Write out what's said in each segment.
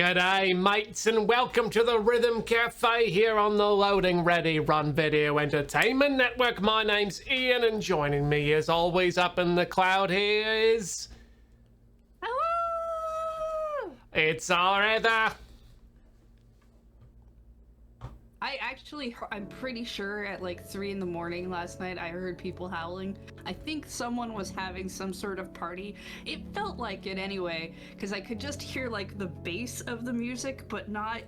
G'day mates and welcome to the Rhythm Cafe here on the Loading Ready Run Video Entertainment Network. My name's Ian and joining me as always up in the cloud here is... Hello! It's our Heather. I'm pretty sure at like 3 in the morning last night I heard people howling. I think someone was having some sort of party. It felt like it anyway, because I could just hear like the bass of the music, but not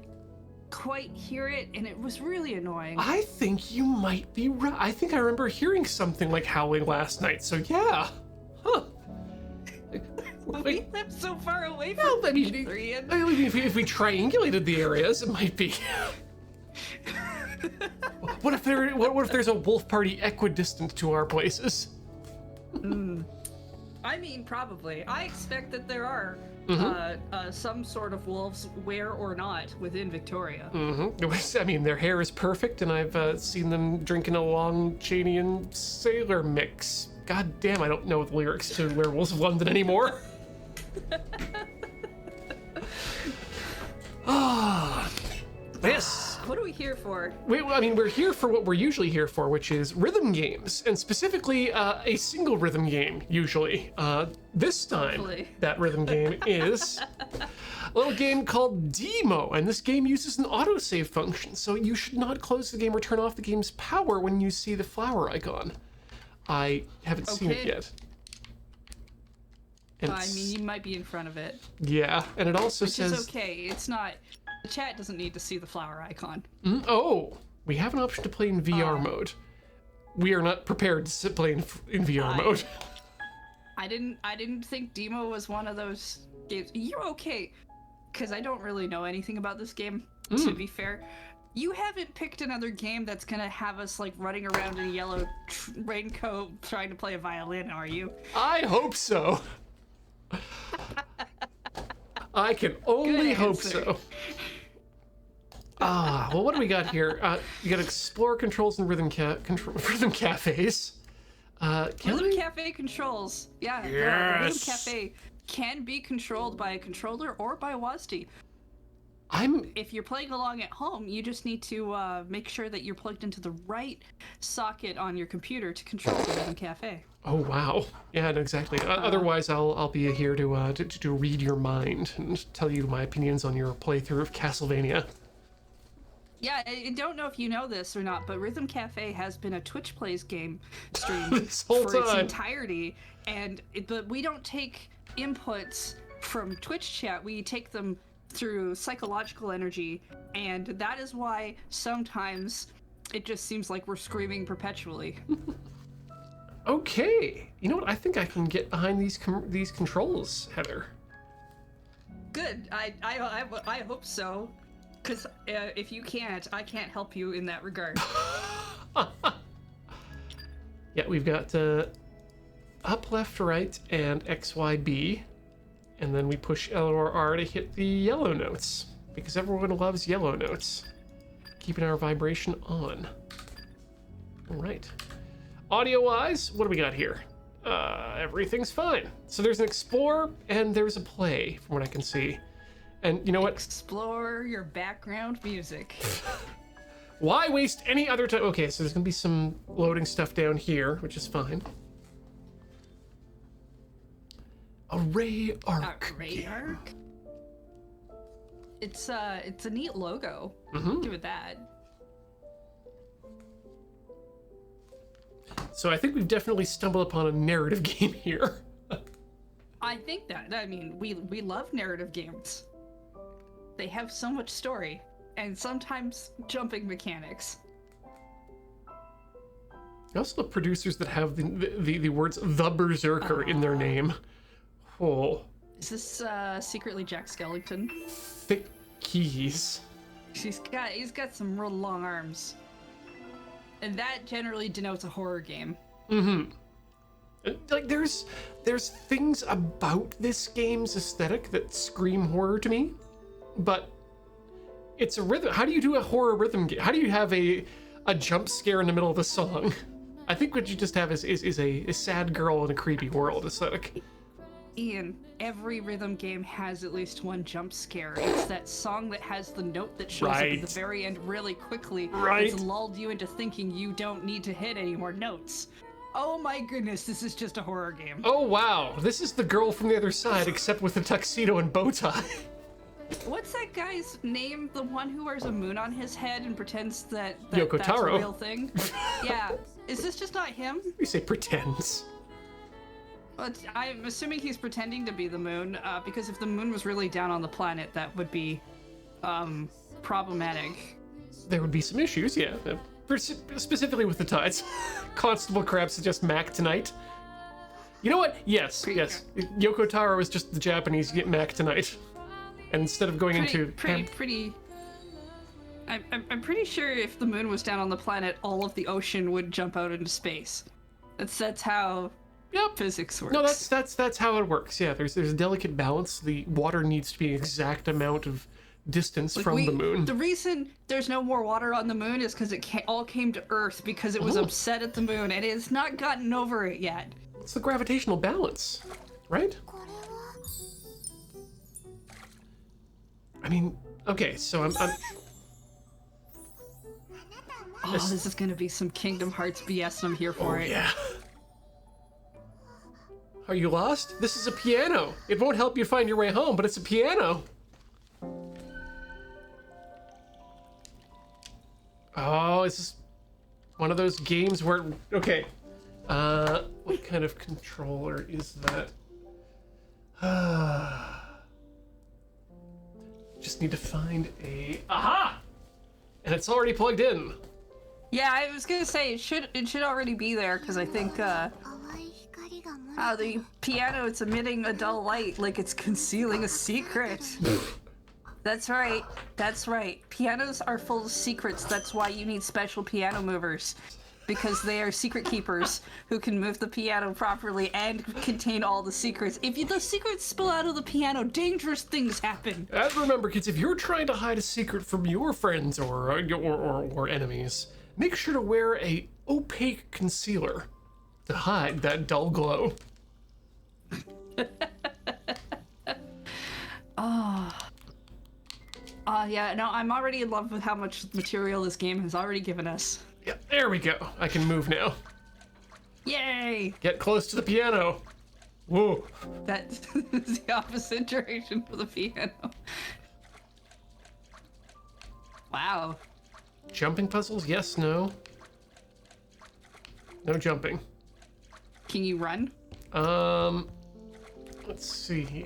quite hear it, and it was really annoying. I think you might be right. I think I remember hearing something like howling last night, so yeah. Huh. We live so far away from Well, I mean, if we triangulated the areas, it might be... What if there's a wolf party equidistant to our places? I mean, probably. I expect that there are some sort of wolves, where or not, within Victoria. I mean, their hair is perfect, and I've seen them drinking a long Chanian sailor mix. God damn, I don't know the lyrics to Werewolves of London anymore. This. What are we here for? We're here for what we're usually here for, which is rhythm games, and specifically a single rhythm game, usually. This time, Hopefully. that rhythm game is a little game called Deemo, and this game uses an autosave function, so you should not close the game or turn off the game's power when you see the flower icon. I haven't seen it yet. And I mean, you might be in front of it. yeah, and it also Which says... is okay. It's not... The chat doesn't need to see the flower icon. Oh, we have an option to play in VR mode. We are not prepared to play in VR mode. I didn't think Deemo was one of those games. You're okay, because I don't really know anything about this game, to be fair. You haven't picked another game that's gonna have us like running around in a yellow raincoat trying to play a violin, are you? I hope so. I can only hope so. Well, what do we got here? You got explore controls and rhythm cafes. Rhythm Cafe controls. Yeah, Yes. the Rhythm Cafe can be controlled by a controller or by WASD. If you're playing along at home, you just need to make sure that you're plugged into the right socket on your computer to control the Rhythm Cafe. Oh wow! Yeah, no, exactly. Otherwise, I'll be here to read your mind and tell you my opinions on your playthrough of Castlevania. Yeah, I don't know if you know this or not, but Rhythm Cafe has been a Twitch Plays game stream This whole for its time. entirety, but we don't take inputs from Twitch chat. We take them through psychological energy, and that is why sometimes it just seems like we're screaming perpetually. Okay, you know what? I think I can get behind these controls, Heather. Good. I hope so. Because if you can't, I can't help you in that regard. Yeah, we've got up, left, right, and X, Y, B. And then we push L or R to hit the yellow notes, because everyone loves yellow notes. Keeping our vibration on. All right. Audio-wise, what do we got here? Everything's fine. So there's an explore and there's a play, from what I can see. And you know what? Explore your background music. Why waste any other time? Okay, so there's gonna be some loading stuff down here, which is fine. Array Arc. Array Arc? It's a neat logo. Give it that. So I think we've definitely stumbled upon a narrative game here. I think that. I mean, we love narrative games. They have so much story, and sometimes jumping mechanics. I also love producers that have the words "the Berserker" in their name. Oh. Is this secretly Jack Skellington? Thick keys. He's got some real long arms. And that generally denotes a horror game. Like there's things about this game's aesthetic that scream horror to me, but it's a rhythm. How do you do a horror rhythm game? How do you have a jump scare in the middle of the song? I think what you just have is a sad girl in a creepy world aesthetic. Ian, every rhythm game has at least one jump scare. It's that song that has the note that shows up at the very end really quickly. Right. It's lulled you into thinking you don't need to hit any more notes. Oh my goodness, this is just a horror game. Oh wow, this is the girl from the other side, except with a tuxedo and bow tie. What's that guy's name? The one who wears a moon on his head and pretends that Yoko that's Taro. a real thing? Yeah. Is this just not him? We say pretends. Well, I'm assuming he's pretending to be the moon, because if the moon was really down on the planet, that would be problematic. There would be some issues, yeah. Specifically with the tides. Constable Crab suggests Mac tonight. You know what? Yes. Yoko Taro is just the Japanese get Mac tonight. And instead of going into... I'm pretty sure if the moon was down on the planet, all of the ocean would jump out into space. That's how physics works. No, that's how it works. Yeah, there's a delicate balance. The water needs to be an exact amount of distance from the moon. The reason there's no more water on the moon is because it all came to Earth because it was upset at the moon, and it has not gotten over it yet. It's the gravitational balance, right? I mean, okay, so I'm Oh, this is gonna be some Kingdom Hearts BS, and I'm here for it. Yeah. Are you lost? This is a piano. It won't help you find your way home, but it's a piano. Oh, is this one of those games where... Okay. What kind of controller is that? Just need to find a... Aha! And it's already plugged in. Yeah, I was gonna say, it should already be there, because I think, the piano, it's emitting a dull light, like it's concealing a secret. That's right. Pianos are full of secrets. That's why you need special piano movers. Because they are secret keepers who can move the piano properly and contain all the secrets. If the secrets spill out of the piano, dangerous things happen. And remember, kids, if you're trying to hide a secret from your friends or enemies, make sure to wear a opaque concealer to hide that dull glow. Yeah, no, I'm already in love with how much material this game has already given us. Yeah, there we go. I can move now. Yay! Get close to the piano. Whoa. That's the opposite direction for the piano. Wow. Jumping puzzles? Yes, no. No jumping. Can you run? Let's see.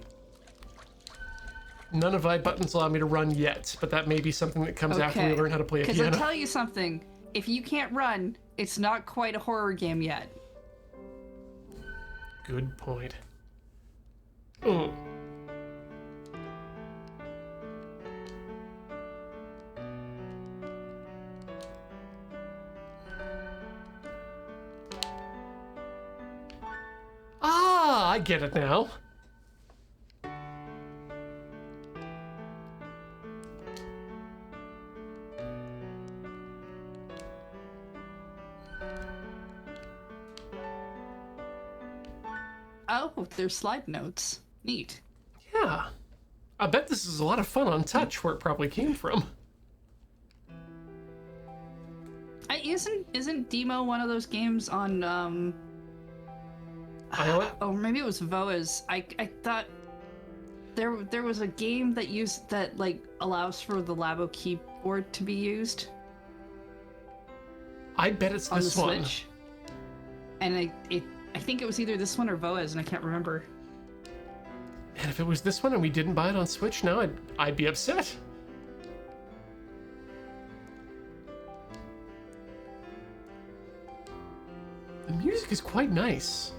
None of my buttons allow me to run yet, but that may be something that comes after we learn how to play a piano. Because I'll tell you something. If you can't run, it's not quite a horror game yet. Good point. Oh. Ah, I get it now. Oh, there's slide notes. Neat. Yeah. I bet this is a lot of fun on touch where it probably came from. Isn't Deemo one of those games on iOS? Oh, maybe it was VOA's. I thought there was a game that like allows for the Labo keyboard to be used. I bet it's on this the one. Switch. And I think it was either this one or VOA's, and I can't remember. And if it was this one and we didn't buy it on Switch now, I'd be upset. The music is quite nice.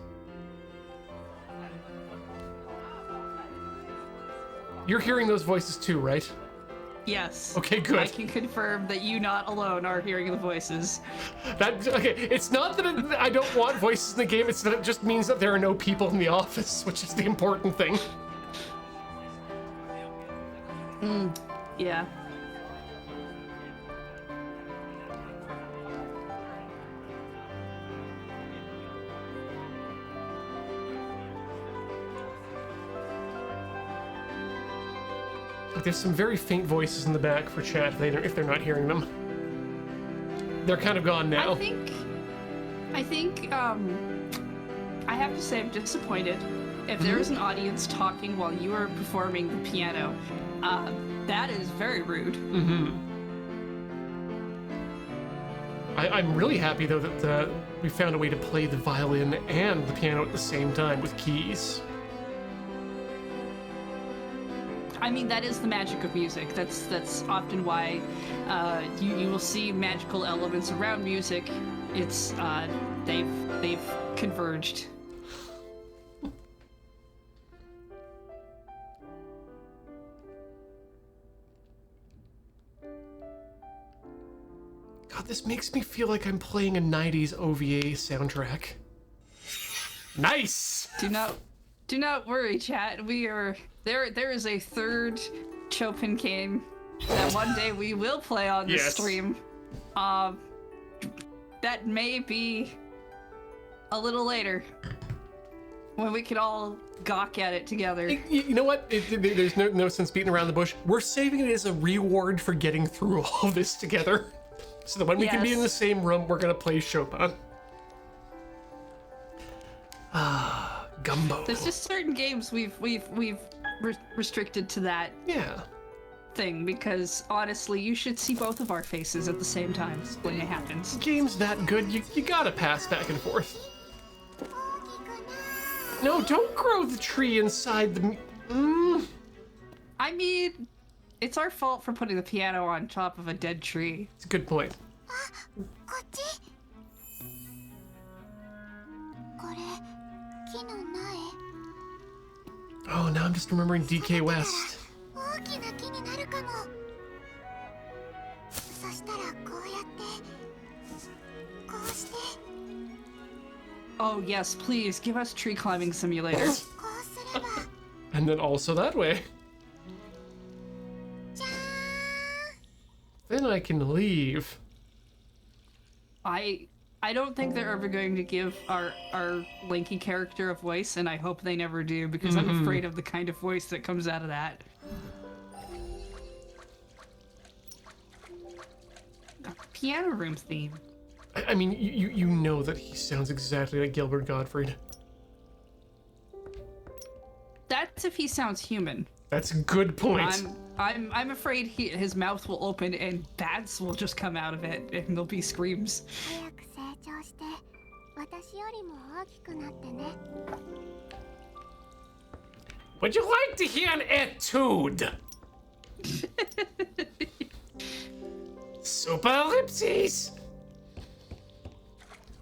You're hearing those voices too, right? Yes. Okay, good. I can confirm that you not alone are hearing the voices. Okay, it's not that I don't want voices in the game, it's that it just means that there are no people in the office, which is the important thing. Yeah. there's some very faint voices in the back for chat if they're not hearing them. They're kind of gone now. I think, I have to say I'm disappointed. If there is an audience talking while you are performing the piano, that is very rude. I'm really happy, though, that we found a way to play the violin and the piano at the same time with keys. I mean, that is the magic of music. That's often why you will see magical elements around music. It's they've converged. God, this makes me feel like I'm playing a 90s OVA soundtrack. Nice! Do not worry, chat. We are there is a third Chopin game that one day we will play on this stream. That may be a little later when we can all gawk at it together. You know what? There's no sense beating around the bush. We're saving it as a reward for getting through all this together. So that when we can be in the same room, we're gonna play Chopin. Gumbo. There's just certain games we've restricted to that thing because honestly, you should see both of our faces at the same time when it happens. Game's that good, you gotta pass back and forth. No, don't grow the tree inside the. I mean, it's our fault for putting the piano on top of a dead tree. It's a good point. Oh, now I'm just remembering DK West. Oh yes, please give us tree climbing simulator. And then also that way. Then I can leave. I don't think they're ever going to give our Linky character a voice, and I hope they never do, because I'm afraid of the kind of voice that comes out of that. Piano room theme. I mean, you know that he sounds exactly like Gilbert Gottfried. That's if he sounds human. That's a good point. I'm afraid his mouth will open and bats will just come out of it, and there'll be screams. Would you like to hear an etude? Super ellipses.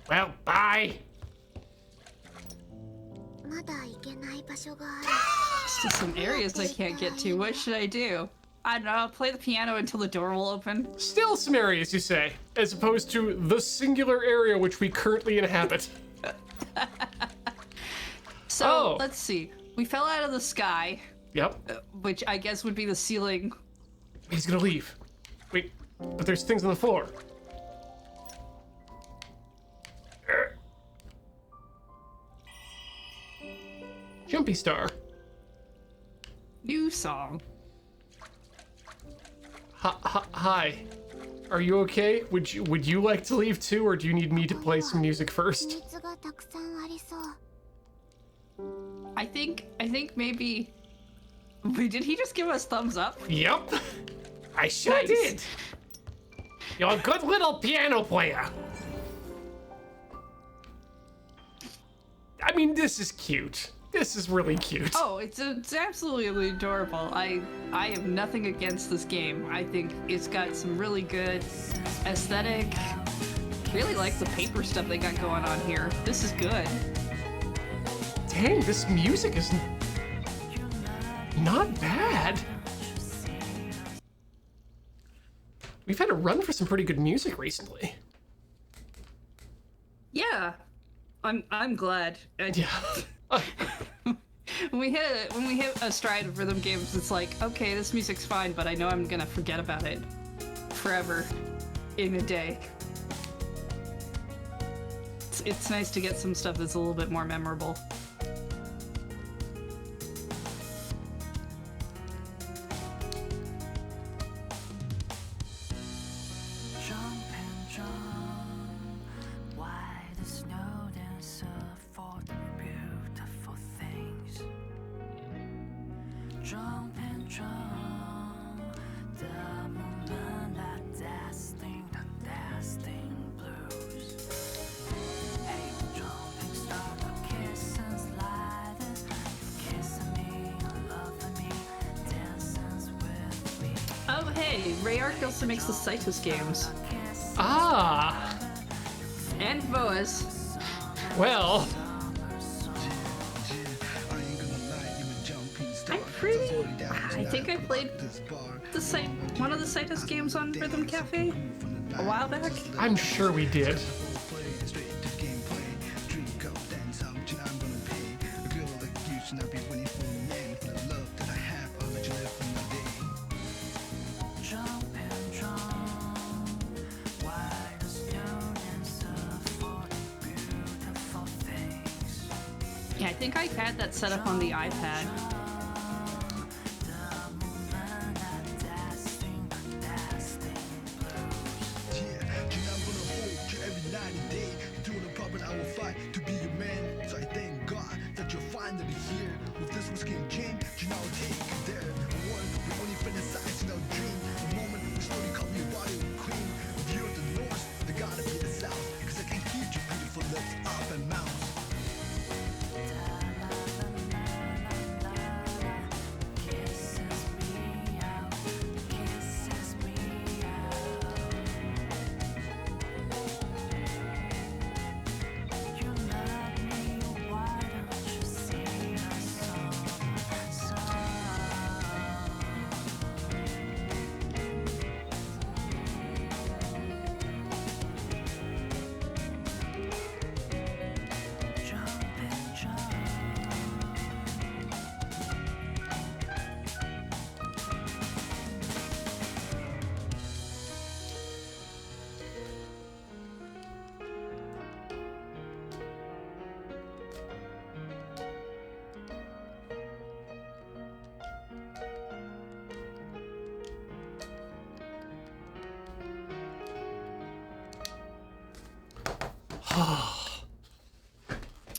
Well, bye. Still some areas I can't get to. What should I do? I don't know. Play the piano until the door will open. Still some areas, you say, as opposed to the singular area which we currently inhabit. So, let's see. We fell out of the sky. Yep. Which I guess would be the ceiling. He's gonna leave. Wait, but there's things on the floor. Jumpy Star. New song. Hi. Are you okay? Would you like to leave too, or do you need me to play some music first? I think maybe. Wait, did he just give us thumbs up? Yep. I sure did. You're a good little piano player. I mean, this is cute. This is really cute. Oh, it's absolutely adorable. I have nothing against this game. I think it's got some really good aesthetic. Really like the paper stuff they got going on here. This is good. Dang, this music is not bad. We've had a run for some pretty good music recently. Yeah, I'm glad. Yeah. When we hit a stride of rhythm games, it's like, okay, this music's fine, but I know I'm gonna forget about it forever in a day. It's nice to get some stuff that's a little bit more memorable. Oh, hey, Rayark also makes the Cytus games. Ah, And Boas. well, I'm pretty... I think I played one of the Cytus games on Rhythm Cafe a while back. I'm sure we did. Yeah, I think I had that set up on the iPad.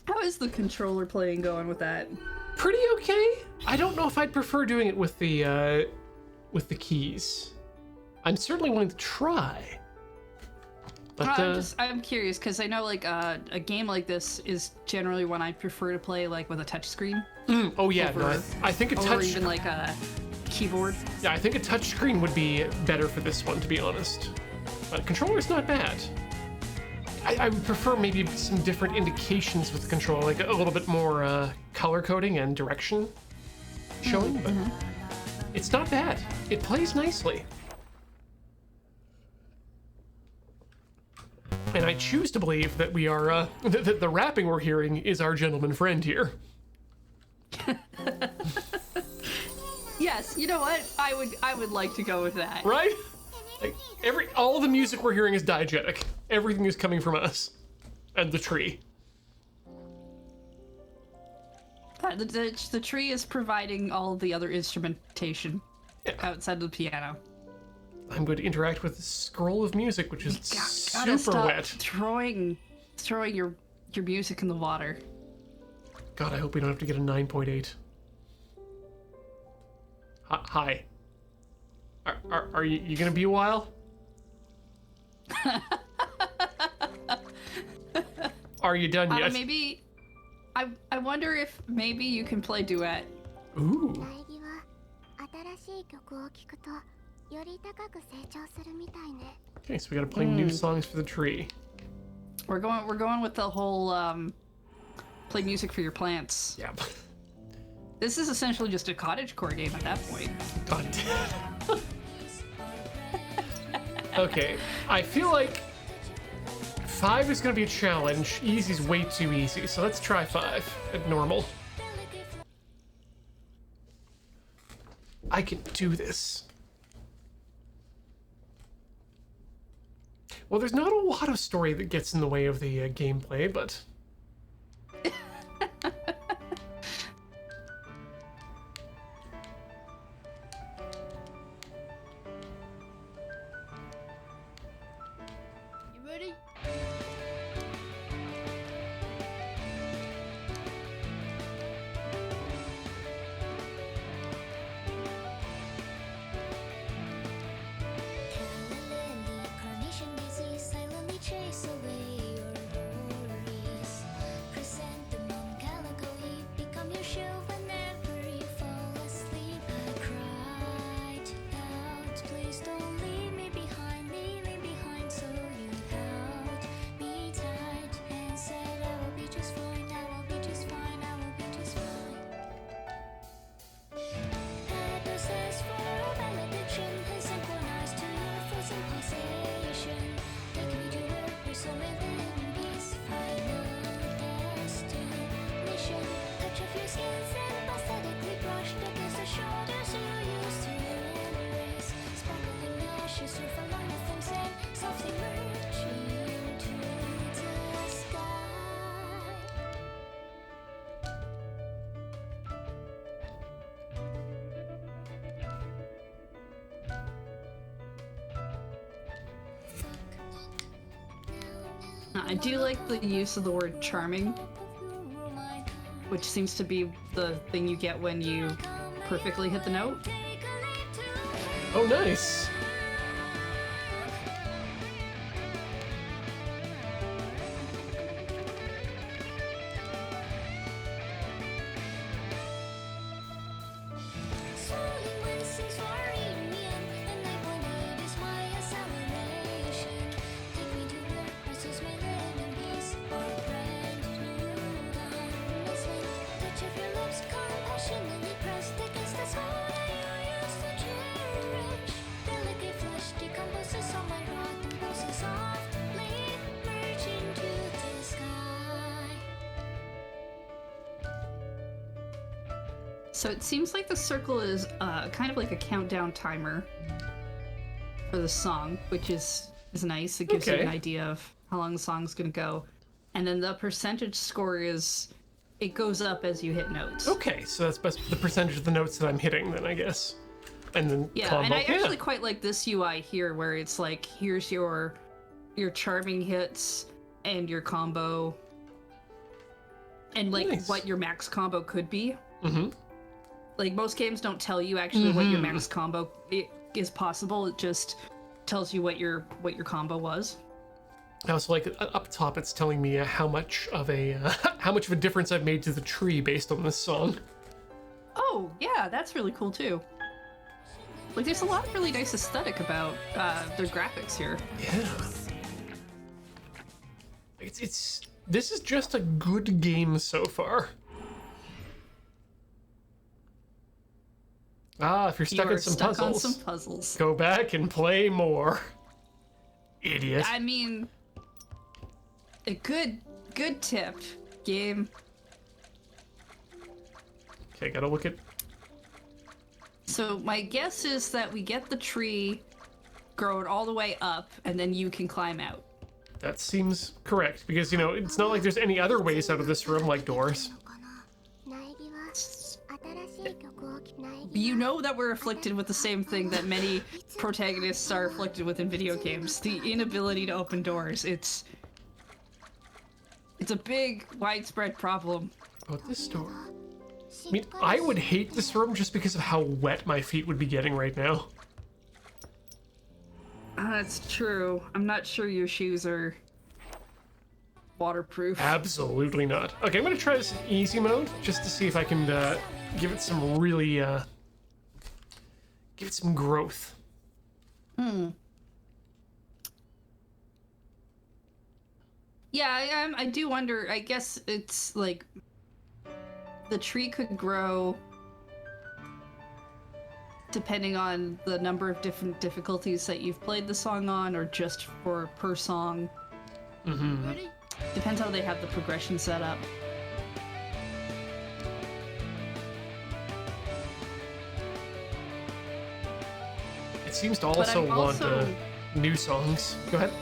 How is the controller playing going with that? Pretty okay. I don't know if I'd prefer doing it with the keys. I'm certainly willing to try. But I'm curious because I know like a game like this is generally one I prefer to play like with a touchscreen. Oh yeah, no, I think a or touch. even like a keyboard. Yeah, I think a touch screen would be better for this one, to be honest. But controller's not bad. I would prefer maybe some different indications with the controller, like a little bit more color coding and direction showing, but it's not bad. It plays nicely. And I choose to believe that we are, that the rapping we're hearing is our gentleman friend here. Yes, you know what? I would like to go with that. Right? Like all the music we're hearing is diegetic. Everything is coming from us and the tree. The tree is providing all the other instrumentation outside of the piano. I'm going to interact with the scroll of music, which is Gotta super stop wet. Throwing your music in the water. God, I hope we don't have to get a 9.8. Hi. Are you gonna be a while? Are you done yet? Maybe. I wonder if maybe you can play duet. Ooh. Okay, so we gotta play new songs for the tree. We're going with the whole play music for your plants. Yeah. This is essentially just a cottagecore game at that point. God damn. Okay, I feel like 5 is gonna be a challenge. Easy's way too easy, so let's try 5 at normal. I can do this. Well, there's not a lot of story that gets in the way of the gameplay, but... You ready? Please don't leave me behind, so you held me tight and said I will be just fine, I will be just fine, I will be just fine. Purposes for benediction has synchronized to your frozen pulsation. Take me to where your soul may live in peace, final destination. Touch of your skin sympathetically brushed against the shoulders you used to embrace. Sparkling ashes surf along the flames and softly merge into the sky. I do like the use of the word charming, which seems to be the thing you get when you perfectly hit the note. Oh, nice. Swirling winds for reunion, and I wonder is my acceleration. Take me to where crystals may live in peace, or brand new dawn. Touch of your lips, compassionately pressed against the soul that you used to cherish. Delicate flesh decomposes on my rotten bones, softly merge into the sky. So it seems like the circle is kind of like a countdown timer for the song, which is nice. It gives you Okay. an idea of how long the song's gonna go. And then the percentage score is, it goes up as you hit notes. Okay, so that's the percentage of the notes that I'm hitting then, I guess. And then Yeah, combo. and I actually quite like this UI here, where it's like, here's your charming hits and your combo, and like Nice. what your max combo could be. Mm-hmm. Like most games don't tell you actually what your max combo is possible. It just tells you what your combo was. Now, so like up top, it's telling me how much of a how much of a difference I've made to the tree based on this song. Oh yeah, that's really cool too. Like there's a lot of really nice aesthetic about their graphics here. Yeah. It's this is just a good game so far. Ah, if you're stuck You're in some stuck puzzles, on some puzzles. go back and play more. Idiot. I mean, a good tip, game. Okay, gotta look at. So my guess is that we get the tree, grow it all the way up, and then you can climb out. That seems correct because it's not like there's any other ways out of this room like doors. You know that we're afflicted with the same thing that many protagonists are afflicted with in video games: the inability to open doors. It's a big, widespread problem. About this door. I mean, I would hate this room just because of how wet my feet would be getting right now. That's true. I'm not sure your shoes are waterproof. Absolutely not. Okay, I'm gonna try this in easy mode just to see if I can give it some really give it some growth. Yeah, I do wonder. I guess it's like the tree could grow depending on the number of different difficulties that you've played the song on, or just for per song. Mm-hmm. Depends how they have the progression set up. It seems to also I'm want also- new songs. Go ahead.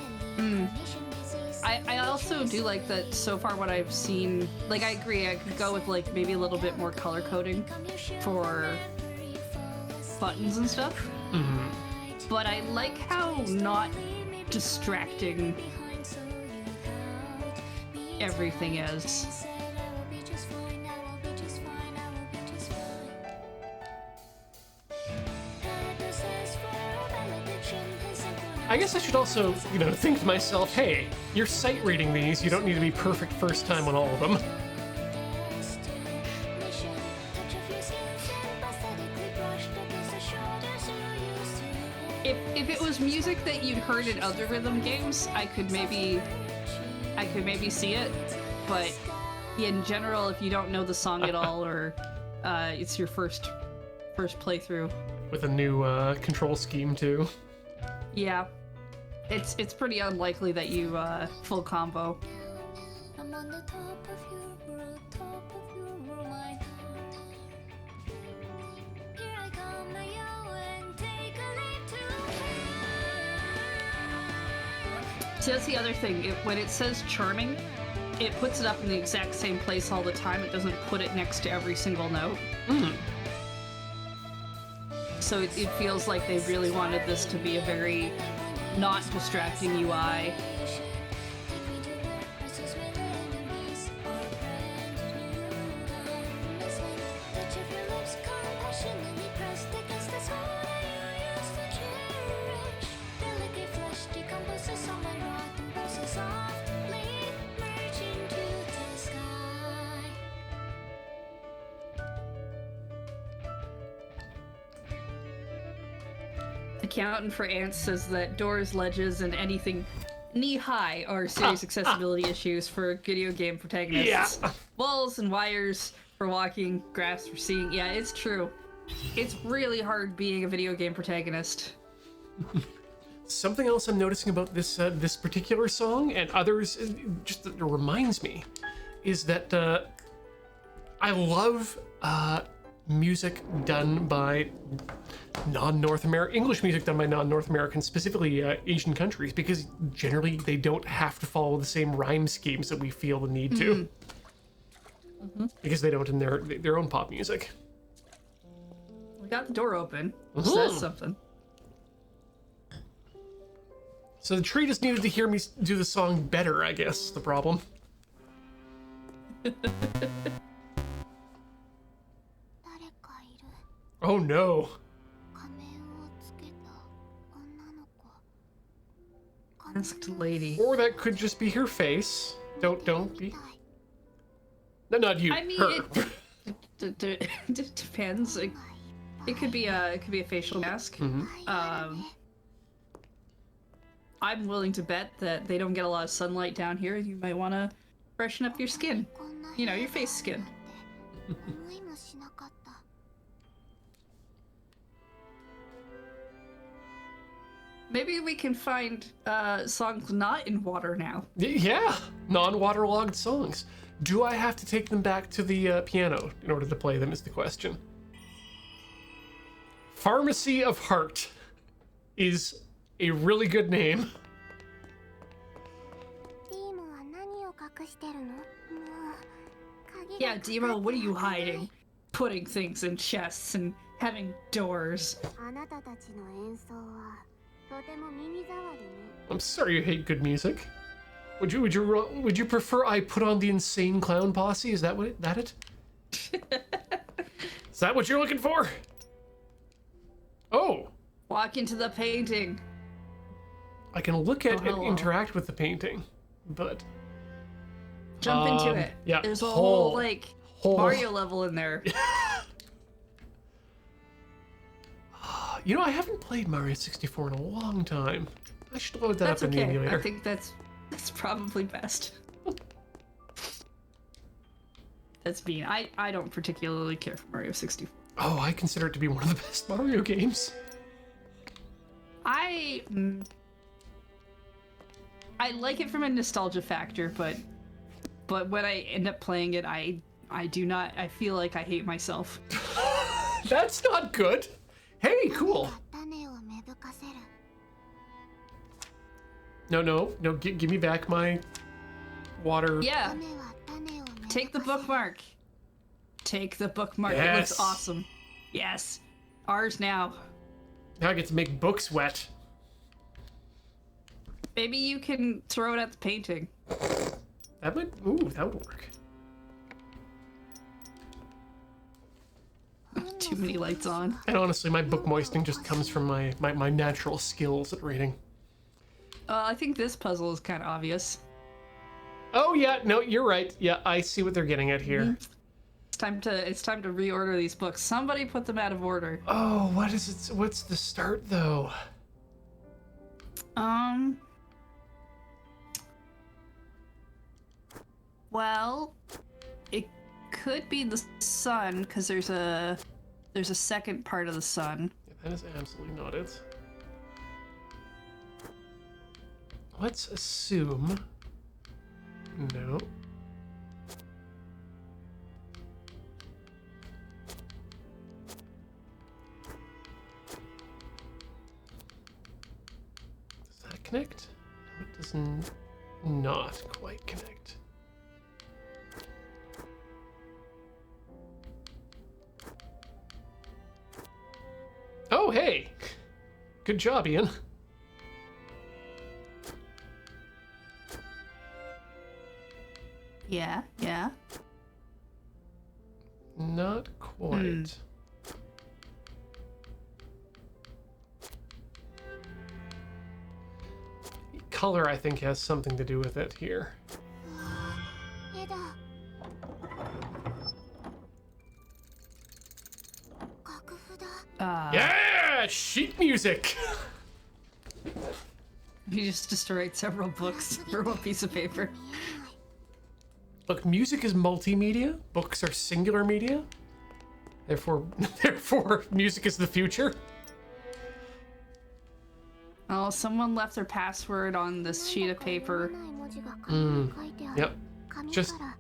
I also do like that so far what I've seen. Like, I agree, I could go with like maybe a little bit more color coding for buttons and stuff. Mm-hmm. But I like how not distracting everything is. I guess I should also, think to myself, hey, you're sight reading these. You don't need to be perfect first time on all of them. If If it was music that you'd heard in other rhythm games, I could maybe see it. But in general, if you don't know the song at all, or it's your first playthrough, With a new control scheme too. yeah, it's pretty unlikely that you full combo. I'm on the top of your world, my heart. Here I come, my and take a leap to See, that's the other thing. When it says charming, it puts it up in the exact same place all the time. It doesn't put it next to every single note. So it feels like they really wanted this to be a very not distracting UI. Take me to where places we live in peace or brand new dawn. Touch of your lips, compassionately pressed against the soul that you used to cherish. Delicate flesh decomposes on my rod and pulses softly, merge into the sky. Accountant for Ants says that doors, ledges, and anything knee-high are serious accessibility issues for video game protagonists. Yeah. Walls and wires for walking, grass for seeing. Yeah, it's true. It's really hard being a video game protagonist. Something else I'm noticing about this this particular song and others, just that it reminds me, is that I love music done by English music done by non-North Americans, specifically Asian countries, because generally they don't have to follow the same rhyme schemes that we feel the need to, because they don't in their own pop music. We got the door open, so that's something. So the tree just needed to hear me do the song better, I guess, is the problem. 誰かいる。 Oh no. 仮面をつけた女の子。 Masked lady. Or that could just be her face. Don't be. No, not you. I mean, her. it depends. It could be a facial mask. I'm willing to bet that they don't get a lot of sunlight down here. You might want to freshen up your skin. You know, your face skin. 思いもしなかった。 Maybe we can find songs not in water now. Yeah, non-waterlogged songs. Do I have to take them back to the piano in order to play them is the question. Pharmacy of Heart is a really good name. ディーモは何を隠してるの？もう鍵が Yeah, Deemo, what are you hiding? Putting things in chests and having doors. あなたたちの演奏はとても耳障りね。 I'm sorry you hate good music. Would you prefer I put on the insane clown posse? Is that it? Is that what you're looking for? Oh, Walk into the painting. I can look at and hello. interact with the painting, but Jump into it. yeah, There's a whole- whole, like, whole- Mario level in there. you know, I haven't played Mario 64 in a long time. I should load that That's up in the okay. emulator. I think that's probably best. That's mean. I don't particularly care for Mario 64. Oh, I consider it to be one of the best Mario games. I like it from a nostalgia factor, but when I end up playing it, I feel like I hate myself. That's not good. Hey, cool. 種を芽吹かせる。 No, give me back my water. Yeah, 種は種を芽吹かせる。 take the bookmark. Take the bookmark. It Yes. looks awesome. Yes. Ours now. Now I get to make books wet. Maybe you can throw it at the painting. That would work. Too many lights on. And honestly, my book moistening just comes from my natural skills at reading. I think this puzzle is kind of obvious. Oh yeah, no, you're right. Yeah, I see what they're getting at here. It's time to reorder these books. Somebody put them out of order. Oh, what is it? What's the start though? Um. Well, it could be the sun because there's a second part of the sun. Yeah, that is absolutely not it. Let's assume. No. Does that connect? No, it does not quite connect. Oh, hey! Good job, Ian. Yeah, yeah. Not quite. Color, I think, has something to do with it here. 絵だ。楽譜だ。Yeah! Sheet music! You just destroyed several books for one piece of paper. 見えない。 Look, music is multimedia. Books are singular media. Therefore, music is the future. Oh, someone left their password on this sheet of paper. ない文字が紙に書いてある。 Yep. 紙 Just- から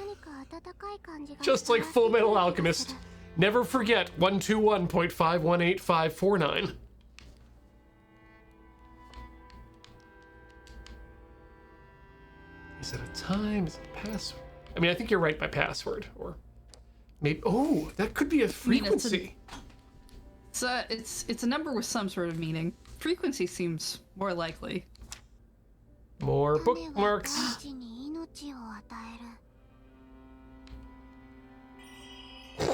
何か温かい感じが Just like 伝 Full わってく Metal る気が Alchemist. する。 Never forget 121.518549. Is it a time? Is it a password? I mean, I think you're right by password. Or maybe... Oh, that could be a mean, it's a- frequency. It's a number with some sort of meaning. Frequency seems more likely. More 種は bookmarks. 大地に命を与える。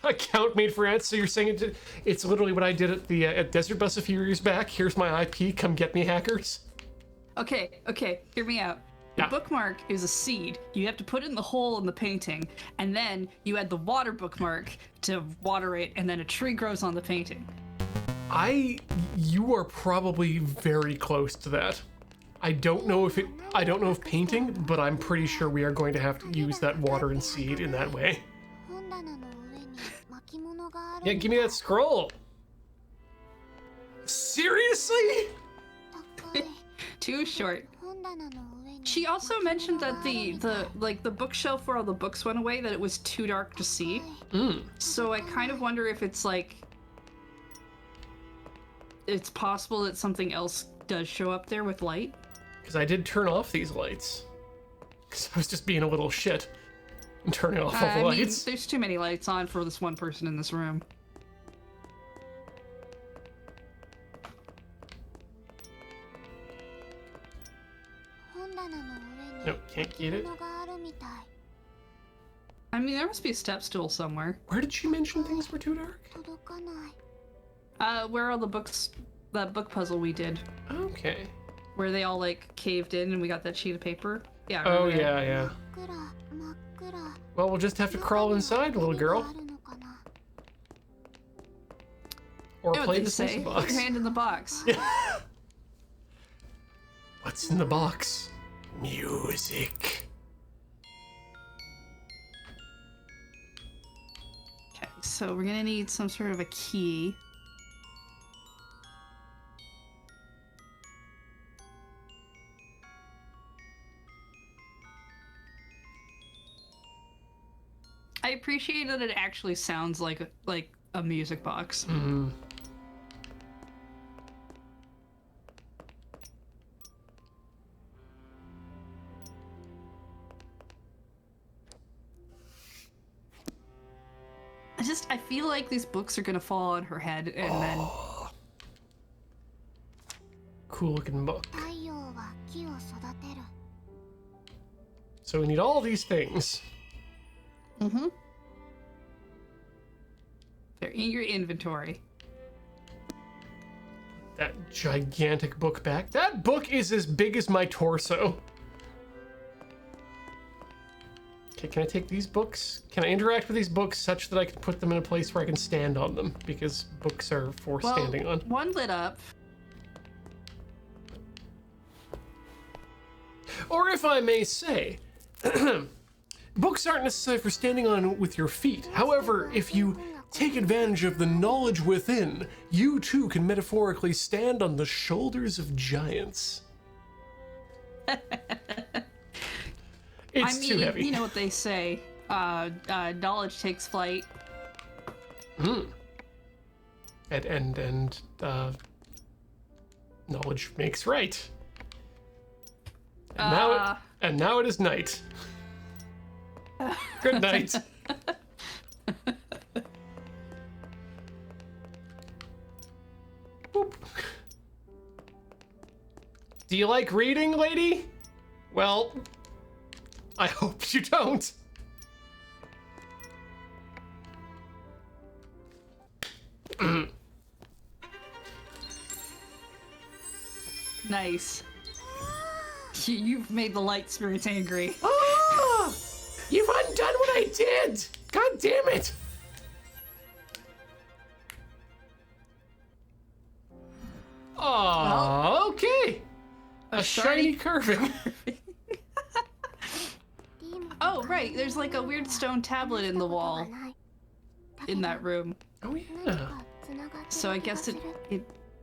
Account made for ants. So you're saying it's literally what I did at the at Desert Bus a few years back. Here's my IP. Come get me, hackers. Okay, hear me out. Yeah. The bookmark is a seed. You have to put it in the hole in the painting, and then you add the water bookmark to water it, and then a tree grows on the painting. You are probably very close to that. I don't know if painting, but I'm pretty sure we are going to have to use that water and seed in that way. 本棚の上に巻物がある。 Yeah, give me that scroll. Seriously? 高い。 Too short. 本棚の上に She also mentioned that the bookshelf where all the books went away, that it was too dark to see. So I kind of wonder if it's like it's possible that something else does show up there with light. Because I did turn off these lights. Because I was just being a little shit and turning off all I the mean, lights. there's too many lights on for this one person in this room. Nope, can't get it. I mean, there must be a step stool somewhere. Where did she mention things were too dark? Where are all the books? That book puzzle we did, Okay. where they all like caved in and we got that sheet of paper. Yeah. I Oh, remember that. yeah. Well, we'll just have to crawl inside, little girl. Or You know what play they the say? Sims Put box. your hand in the box. What's in the box? Music. Okay, so we're gonna need some sort of a key. I appreciate that it actually sounds like a music box. I feel like these books are gonna fall on her head and then Cool looking book. 太陽は木を育てる。 So we need all these things. they're in your inventory. That gigantic book back. That book is as big as my torso. Okay, can I take these books? Can I interact with these books such that I can put them in a place where I can stand on them? Because books are for standing on. One lit up. Or if I may say, books aren't necessary for standing on with your feet. However, if you take advantage of the knowledge within, you too can metaphorically stand on the shoulders of giants. It's too heavy. You know what they say. Knowledge takes flight. And knowledge makes right. And now it is night. Good night. Boop. Do you like reading, lady? Well, I hope you don't. Nice. You've made the light spirits angry. Oh, you've undone what I did. God damn it. Oh, okay. A shiny curving. Oh, right. There's like a weird stone tablet in the wall in that room. Oh, yeah. So I guess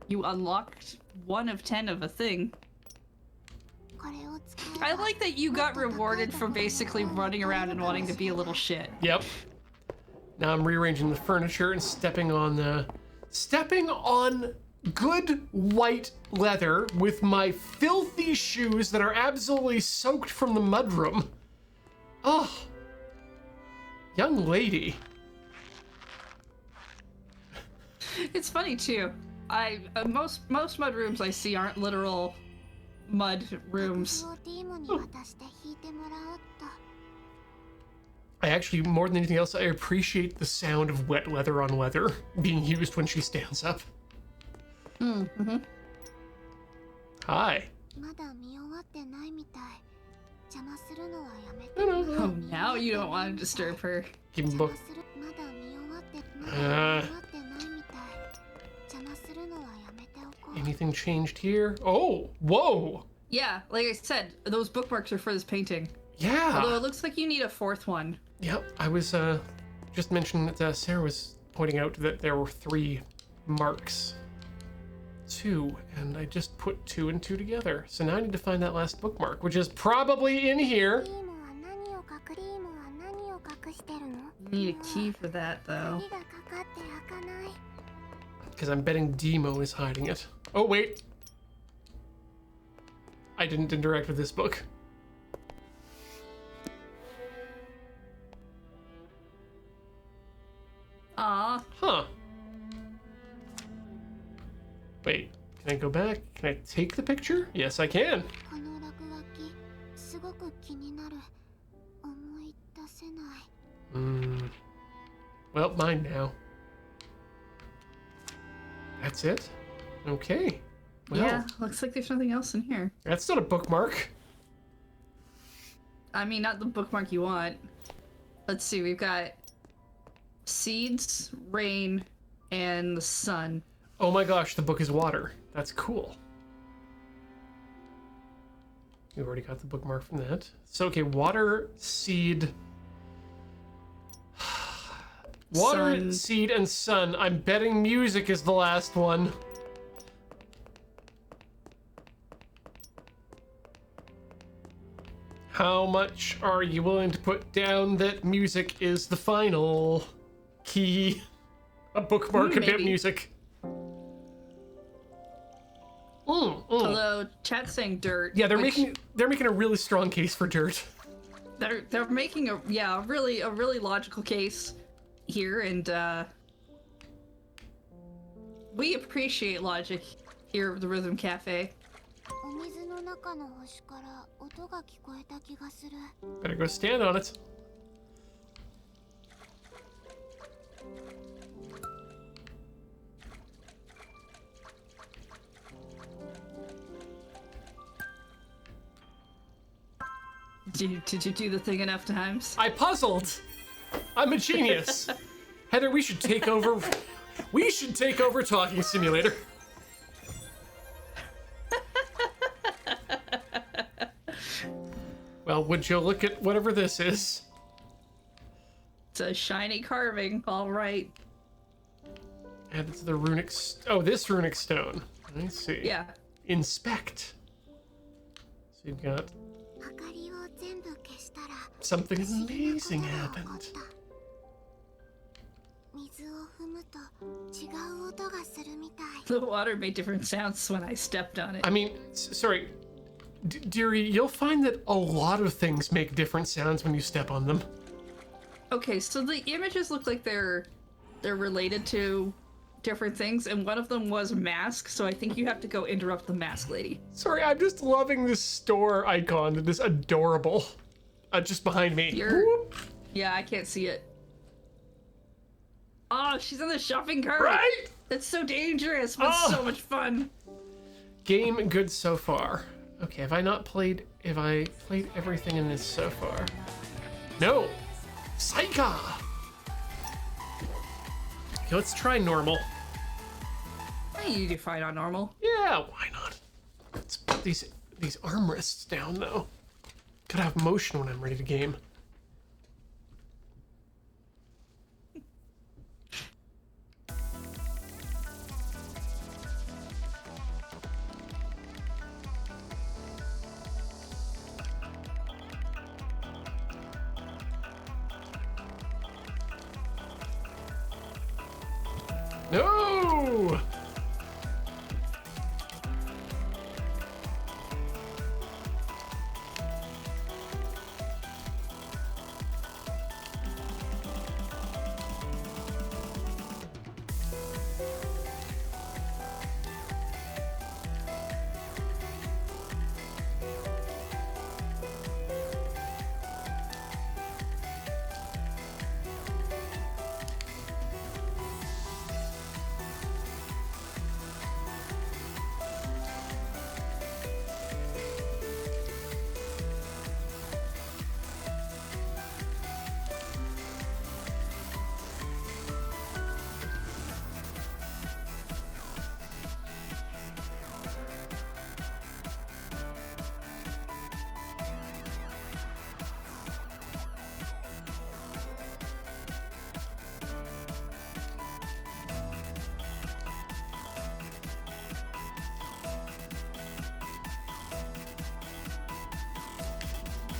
you unlocked 1 of 10 of a thing. I like that you got rewarded for basically running around and wanting to be a little shit. Yep. Now I'm rearranging the furniture and stepping on good white leather with my filthy shoes that are absolutely soaked from the mudroom. Oh, young lady. It's funny too. Most mud rooms I see aren't literal mud rooms. I actually, more than anything else, I appreciate the sound of wet leather on leather being used when she stands up. Mm-hmm. Hi. Oh, now you don't want to disturb her. Give him a book. Anything changed here? Oh, whoa. Yeah, like I said, those bookmarks are for this painting. Yeah. Although it looks like you need a 4th one. Yep, I was just mentioning that Sarah was pointing out that there were 3 marks. 2, and I just put 2 and 2 together. So now I need to find that last bookmark, which is probably in here. You need a key for that, though. Because I'm betting Deemo is hiding it. Oh, wait. I didn't interact with this book. Aw. Huh. Wait, can I go back? Can I take the picture? Yes, I can. Well, mine now. That's it? Okay. Well, Yeah, looks like there's nothing else in here. that's not a bookmark. I mean, not the bookmark you want. Let's see, we've got seeds, rain, and the sun. Oh my gosh, the book is water. That's cool. We've already got the bookmark from that. So, okay, water, seed... Water, Sun. seed, and sun. I'm betting music is the last one. How much are you willing to put down that music is the final key? A bookmark about Maybe. music. Although chat's saying dirt. Yeah, they're which making a really strong case for dirt. they're making a really logical case here, and we appreciate logic here at the Rhythm Cafe. Better go stand on it. Did you do the thing enough times? I puzzled. I'm a genius. Heather, we should take over. We should take over Talking Simulator. Well, would you look at whatever this is? It's a shiny carving. All right. Add it to the runic... Oh, this runic stone. I see. Yeah. Inspect. So you've got... 明かりを全部消したら Something 不思議な amazing ことが起こ happened. った水を踏むと違う音がするみたい The water made different sounds when I stepped on it. I mean, sorry. Deary, you'll find that a lot of things make different sounds when you step on them. Okay, so the images look like they're related to different things, and one of them was mask, so I think you have to go interrupt the mask lady. Sorry, I'm just loving this store icon that is adorable. Just behind me. Whoop. Yeah, I can't see it. Oh, she's in the shopping cart. Right? That's so dangerous, but Oh. so much fun. Game good so far. Okay, have I played everything in this so far? No. Psycha. Okay, let's try normal. You do fine on normal. Yeah, why not? Let's put these armrests down though. Gotta have motion when I'm ready to game. No!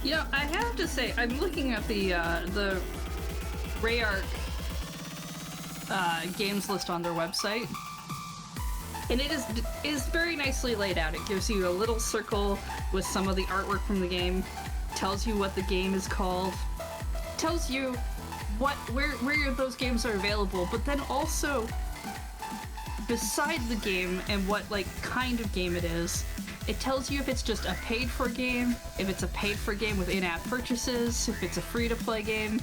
You know, I have to say, I'm looking at the Rayark games list on their website, and it is very nicely laid out. It gives you a little circle with some of the artwork from the game, tells you what the game is called, tells you where those games are available, but then also beside the game and what like kind of game it is. It tells you if it's just a paid-for game, if it's a paid-for game with in-app purchases, if it's a free-to-play game.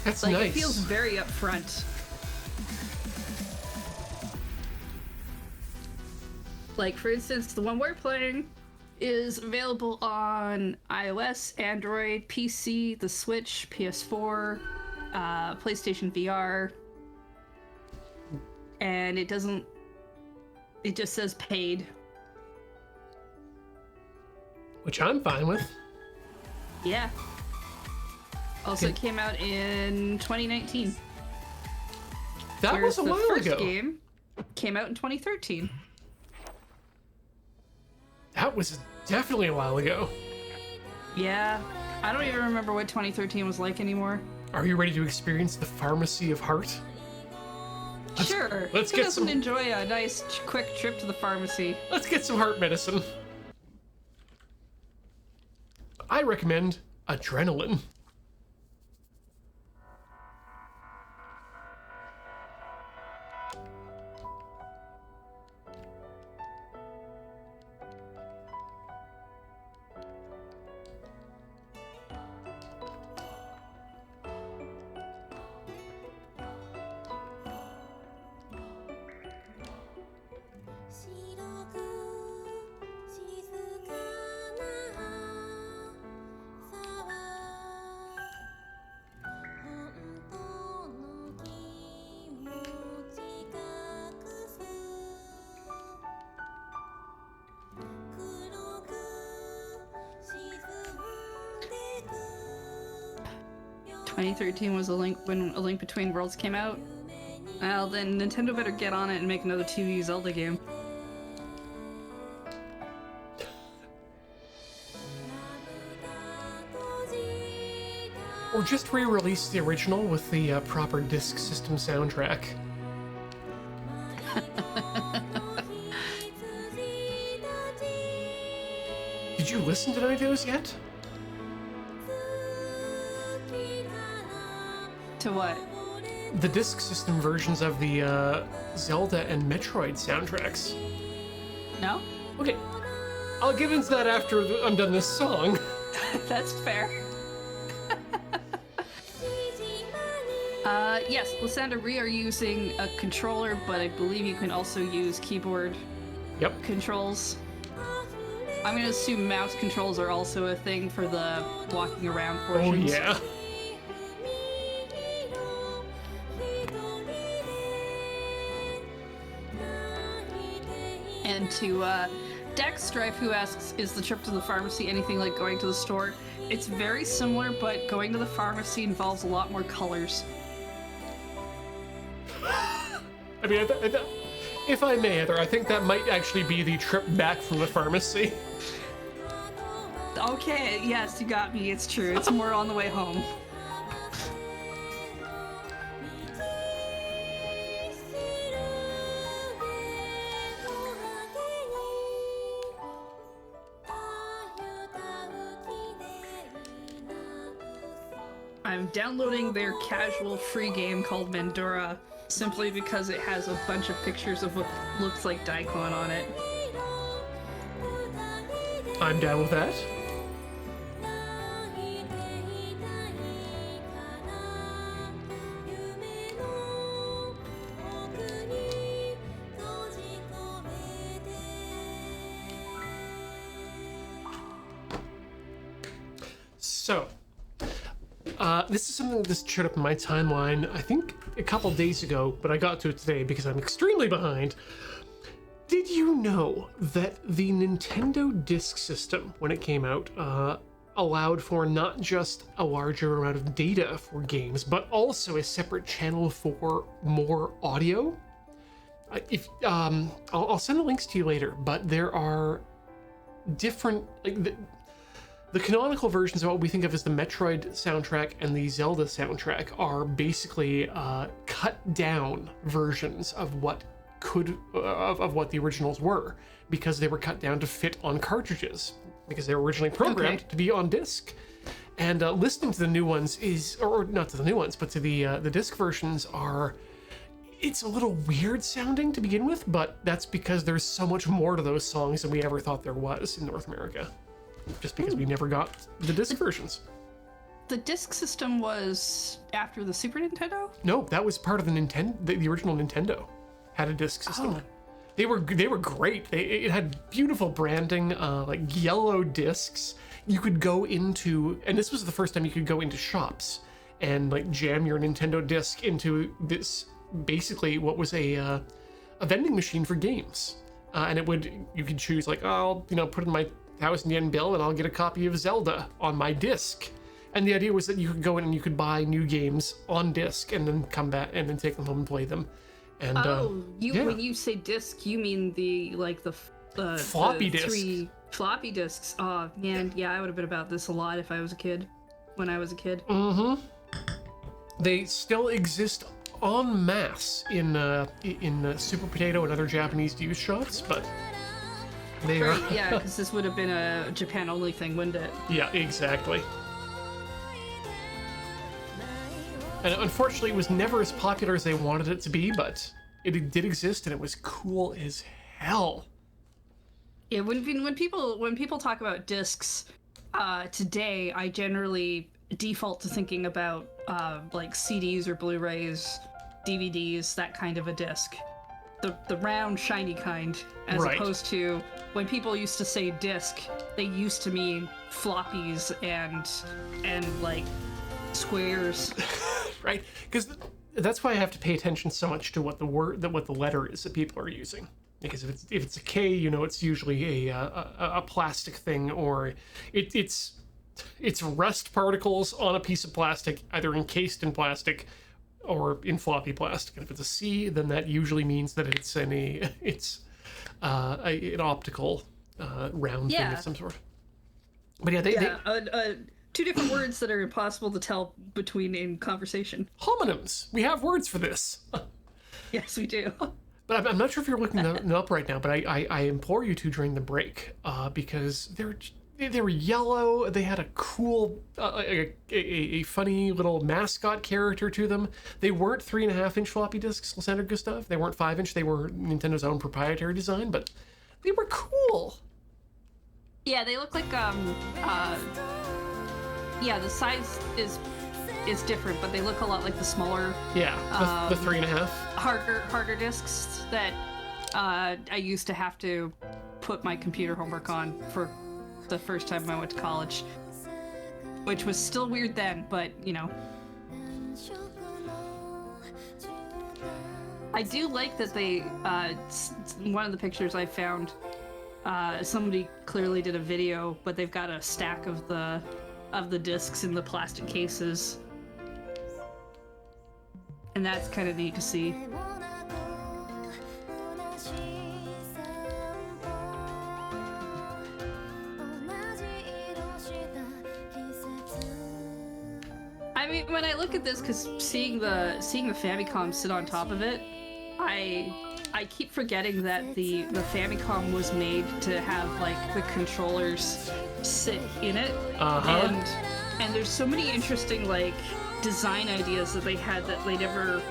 That's Like, nice. it feels very upfront. Like, for instance, the one we're playing is available on iOS, Android, PC, the Switch, PS4, PlayStation VR, and it just says paid. Which I'm fine with. Yeah. Also, Okay. it came out in 2019. That Whereas was a the while first ago. game came out in 2013. That was definitely a while ago. Yeah. I don't even remember what 2013 was like anymore. Are you ready to experience the pharmacy of heart? Sure. let's Who get doesn't some- enjoy a nice, quick trip to the pharmacy? Let's get some heart medicine. I recommend adrenaline. 2013 was when A Link Between Worlds came out. Well, then Nintendo better get on it and make another 2D Zelda game. Or just re-release the original with the proper disc system soundtrack. Did you listen to any of those yet? To what? The disc system versions of the Zelda and Metroid soundtracks. No? Okay, I'll get into that after I'm done this song. That's fair. Yes, Lysander, we are using a controller, but I believe you can also use keyboard Yep. controls. I'm gonna assume mouse controls are also a thing for the walking around portions. Oh yeah. And to Dex Strife, who asks, is the trip to the pharmacy anything like going to the store? It's very similar, but going to the pharmacy involves a lot more colors. I mean, if I may, Heather, I think that might actually be the trip back from the pharmacy. Okay, yes, you got me. It's true. It's more on the way home. I'm downloading their casual free game called Mandura simply because it has a bunch of pictures of what looks like Daikon on it. I'm down with that. So, this is something that showed up in my timeline, I think a couple days ago, but I got to it today because I'm extremely behind. Did you know that the Nintendo Disk System, when it came out, allowed for not just a larger amount of data for games, but also a separate channel for more audio? I'll send the links to you later, but there are different, like, the canonical versions of what we think of as the Metroid soundtrack and the Zelda soundtrack are basically cut down versions of what of what the originals were, because they were cut down to fit on cartridges, because they were originally programmed to be on disc. And listening to the new ones or not to the new ones, but to the disc versions it's a little weird sounding to begin with, but that's because there's so much more to those songs than we ever thought there was in North America. Just because we never got the disc versions. The disc system was after the Super Nintendo? No, that was part of the original Nintendo had a disc system. Oh. They were great. It had beautiful branding, like yellow discs. You could go into, and this was the first time you could go into shops and like jam your Nintendo disc into this, basically what was a vending machine for games. And you could choose like, oh, I'll put in my 1,000 yen bill and I'll get a copy of Zelda on my disc. And the idea was that you could go in and you could buy new games on disc and then come back and then take them home and play them. And when you say disc, you mean the floppy disk. 3 floppy disks. Oh man, yeah, I would have been about this a lot if I was a kid. When I was a kid. Mm-hmm. They still exist en masse in Super Potato and other Japanese used shops, but they are. Yeah, because this would have been a Japan-only thing, wouldn't it? Yeah, exactly. And unfortunately, it was never as popular as they wanted it to be, but it did exist, and it was cool as hell. Yeah, when people talk about discs today, I generally default to thinking about like CDs or Blu-rays, DVDs, that kind of a disc. The round, shiny kind, as opposed to when people used to say disc, they used to mean floppies and like squares. Right, because that's why I have to pay attention so much to what the letter is that people are using. Because if it's a K, it's usually a plastic thing, or it's It's rust particles on a piece of plastic, either encased in plastic or in floppy plastic. And if it's a C, then that usually means that it's an optical round thing of some sort. But yeah, they two different words that are impossible to tell between in conversation. Homonyms. We have words for this. Yes, we do. But I'm not sure if you're looking them up right now, but I implore you to during the break, because they were yellow. They had a cool, a funny little mascot character to them. They weren't 3.5-inch floppy disks, Lysander Gustav. They weren't 5-inch. They were Nintendo's own proprietary design, but they were cool. Yeah, they look like the size is different, but they look a lot like the smaller. Yeah, the 3.5. Harder discs that I used to have to put my computer homework on for the first time I went to college, which was still weird then, but you know. I do like that they, one of the pictures I found, somebody clearly did a video, but they've got a stack of the discs in the plastic cases. And that's kind of neat to see. I mean, when I look at this, because seeing the Famicom sit on top of it, I keep forgetting that the Famicom was made to have like the controllers sit in it, and there's so many interesting like design ideas that they had that they never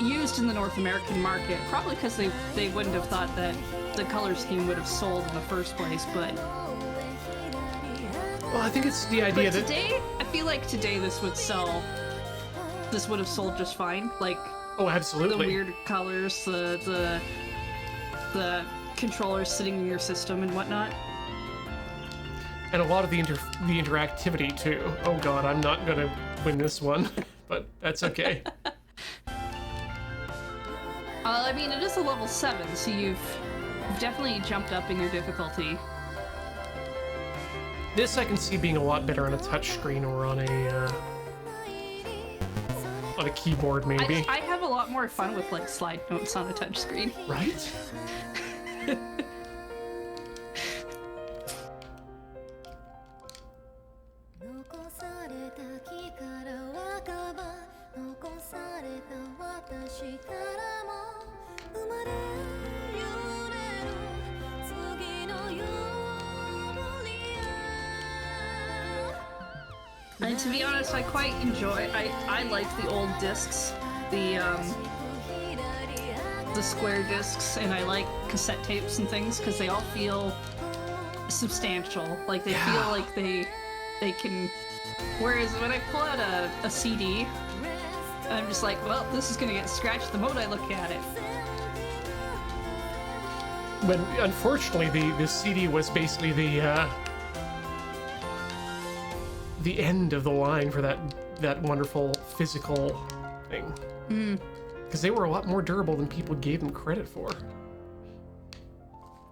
used in the North American market, probably because they wouldn't have thought that the color scheme would have sold in the first place. But well, I think it's the idea that today, I feel like today this would have sold just fine. Like, oh, absolutely, the weird colors, the controllers sitting in your system and whatnot. And a lot of the interactivity too. Oh god, I'm not gonna win this one, but that's okay. I mean, it is a level 7, so you've definitely jumped up in your difficulty. This I can see being a lot better on a touchscreen or on a keyboard, maybe. I have a lot more fun with like slide notes on a touchscreen. Right? And to be honest, I quite enjoy. I like the old discs, the square discs, and I like cassette tapes and things because they all feel substantial. Like they feel like they can. Whereas when I pull out a CD, I'm just like, well, this is gonna get scratched the moment I look at it. But unfortunately, the CD was basically the end of the line for that wonderful physical thing. Because they were a lot more durable than people gave them credit for.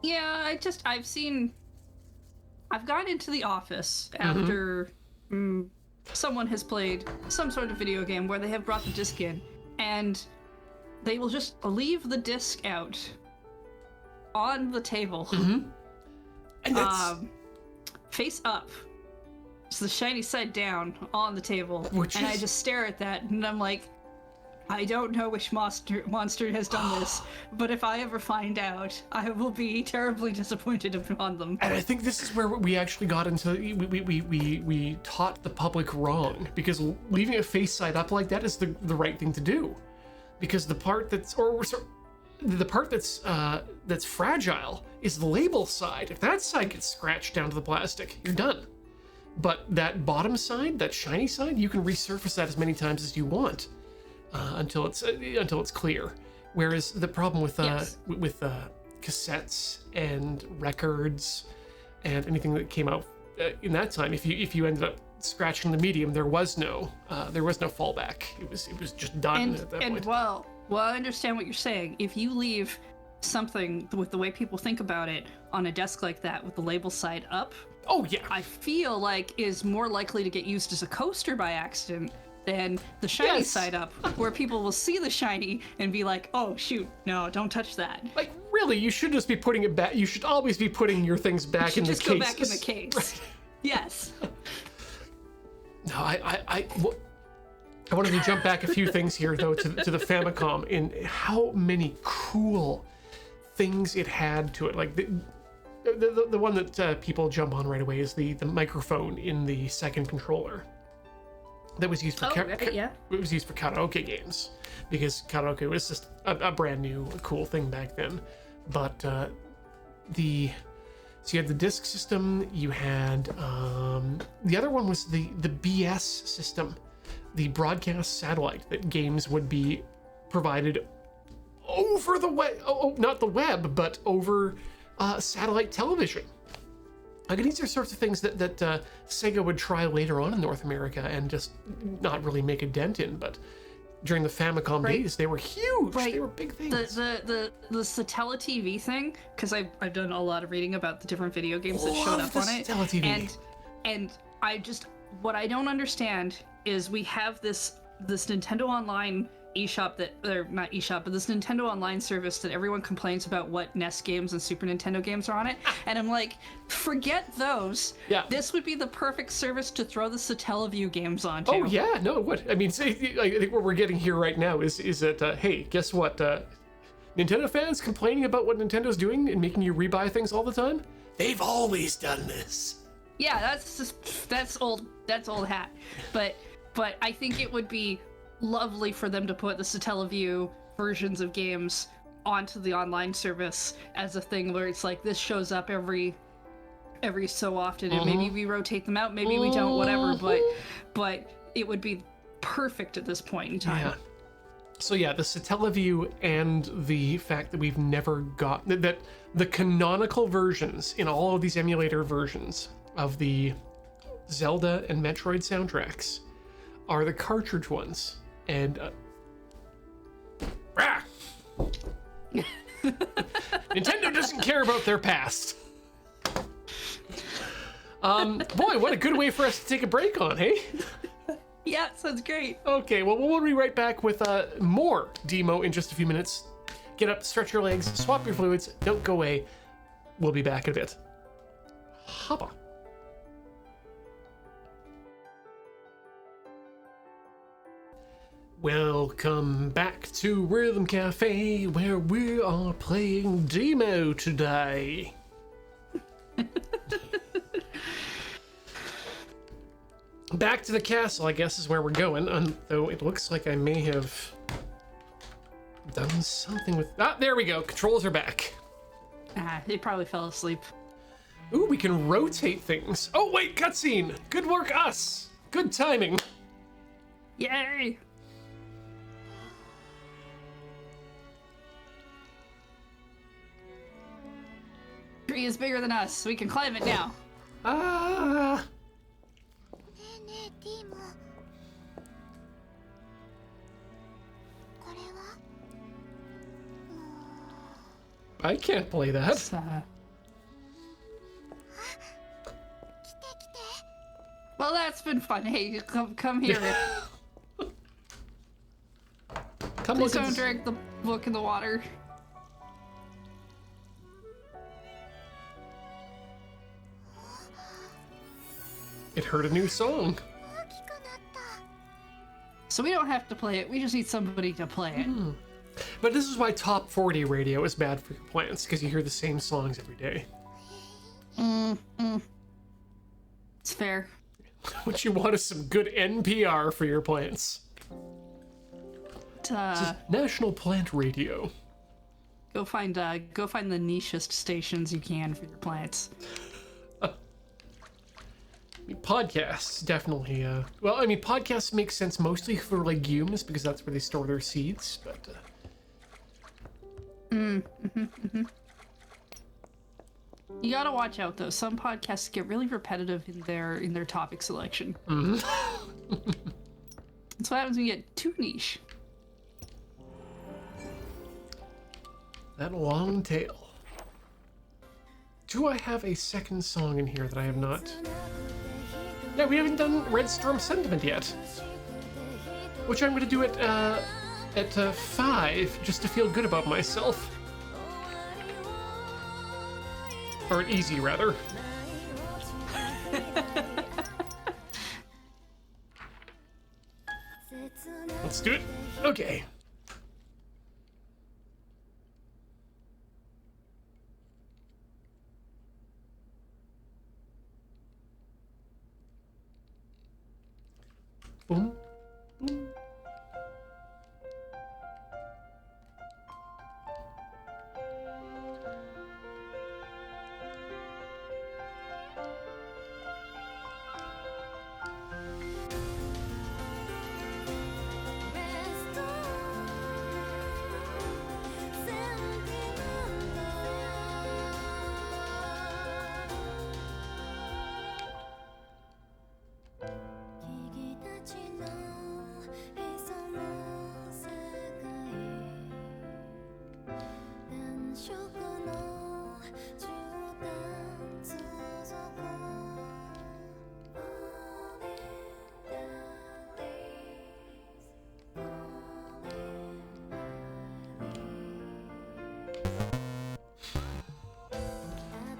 Yeah, I've gone into the office after someone has played some sort of video game where they have brought the disc in, and they will just leave the disc out on the table. And that's... face up. It's the shiny side down on the table. And I just stare at that, and I'm like, I don't know which monster has done this, but if I ever find out, I will be terribly disappointed upon them. And I think this is where we actually got into, we taught the public wrong, because leaving it face side up like that is the right thing to do, because the part that's that's fragile is the label side. If that side gets scratched down to the plastic, you're done. But that bottom side, that shiny side, you can resurface that as many times as you want. Until it's clear. Whereas the problem with cassettes and records and anything that came out in that time, if you ended up scratching the medium, there was no fallback. It was just done at that point. Well, I understand what you're saying. If you leave something with the way people think about it on a desk like that with the label side up, Oh yeah. I feel like is more likely to get used as a coaster by accident than the shiny Yes. side up, where people will see the shiny and be like, oh shoot, no, don't touch that. Like really, you should just be putting it back. You should always be putting your things back in the Just case. go back in the case. Yes. No, I wanted to jump back a few things here though to the Famicom and how many cool things it had to it. Like the one that people jump on right away is the microphone in the second controller that was used for yeah. it was used for karaoke games because karaoke was just a brand new cool thing back then. But so you had the disc system, you had the other one was the BS system, the broadcast satellite that games would be provided over the web, not the web, but over satellite television. Like these are sorts of things that Sega would try later on in North America and just not really make a dent in, but during the Famicom days, they were huge. Right. They were big things. The Satella TV thing, because I've done a lot of reading about the different video games that showed up on it. Satella TV. And I just, what I don't understand is we have this Nintendo Online eShop that, or not eShop, but this Nintendo Online service that everyone complains about what NES games and Super Nintendo games are on it. And I'm like, forget those. Yeah. This would be the perfect service to throw the Satellaview games onto. Oh yeah, no, what? I mean, I think what we're getting here right now is that, hey, guess what? Nintendo fans complaining about what Nintendo's doing and making you rebuy things all the time? They've always done this. Yeah, that's old hat. But I think it would be lovely for them to put the Satellaview versions of games onto the online service as a thing where it's like this shows up every so often and maybe we rotate them out, maybe we don't, whatever, but it would be perfect at this point in time. Yeah. So yeah, the Satellaview and the fact that we've never got that the canonical versions in all of these emulator versions of the Zelda and Metroid soundtracks are the cartridge ones. And Nintendo doesn't care about their past. Boy, what a good way for us to take a break on, hey? Yeah, sounds great. Okay, well, we'll be right back with more Deemo in just a few minutes. Get up, stretch your legs, swap your fluids, don't go away. We'll be back in a bit. Hoppa. Welcome back to Rhythm Cafe, where we are playing Deemo today. Back to the castle, I guess, is where we're going, though it looks like I may have done something with... Ah, there we go. Controls are back. They probably fell asleep. Ooh, we can rotate things. Oh, wait, cutscene. Good work, us. Good timing. Yay! Tree is bigger than us. We can climb it now. Ah. ねえねえディーモこれは I can't play that. さあ。来て来て Well, that's been fun. Hey, come here. Come Please look at don't this. drag the book in the water. It heard a new song. 大きくなった So we don't have to play it. We just need somebody to play it. But this is why top 40 radio is bad for your plants, because you hear the same songs every day. It's fair. What you want is some good NPR for your plants. National Plant Radio. Go find the nichest stations you can for your plants. Podcasts, definitely. Well, I mean, podcasts make sense mostly for legumes because that's where they store their seeds. But You gotta watch out though. Some podcasts get really repetitive in their topic selection. That's what happens when you get too niche. That long tail. Do I have a second song in here that I have not? No, we haven't done Red Storm Sentiment yet. Which I'm going to do at 5, just to feel good about myself. Or at easy, rather. Let's do it. Okay. Boom. Boom.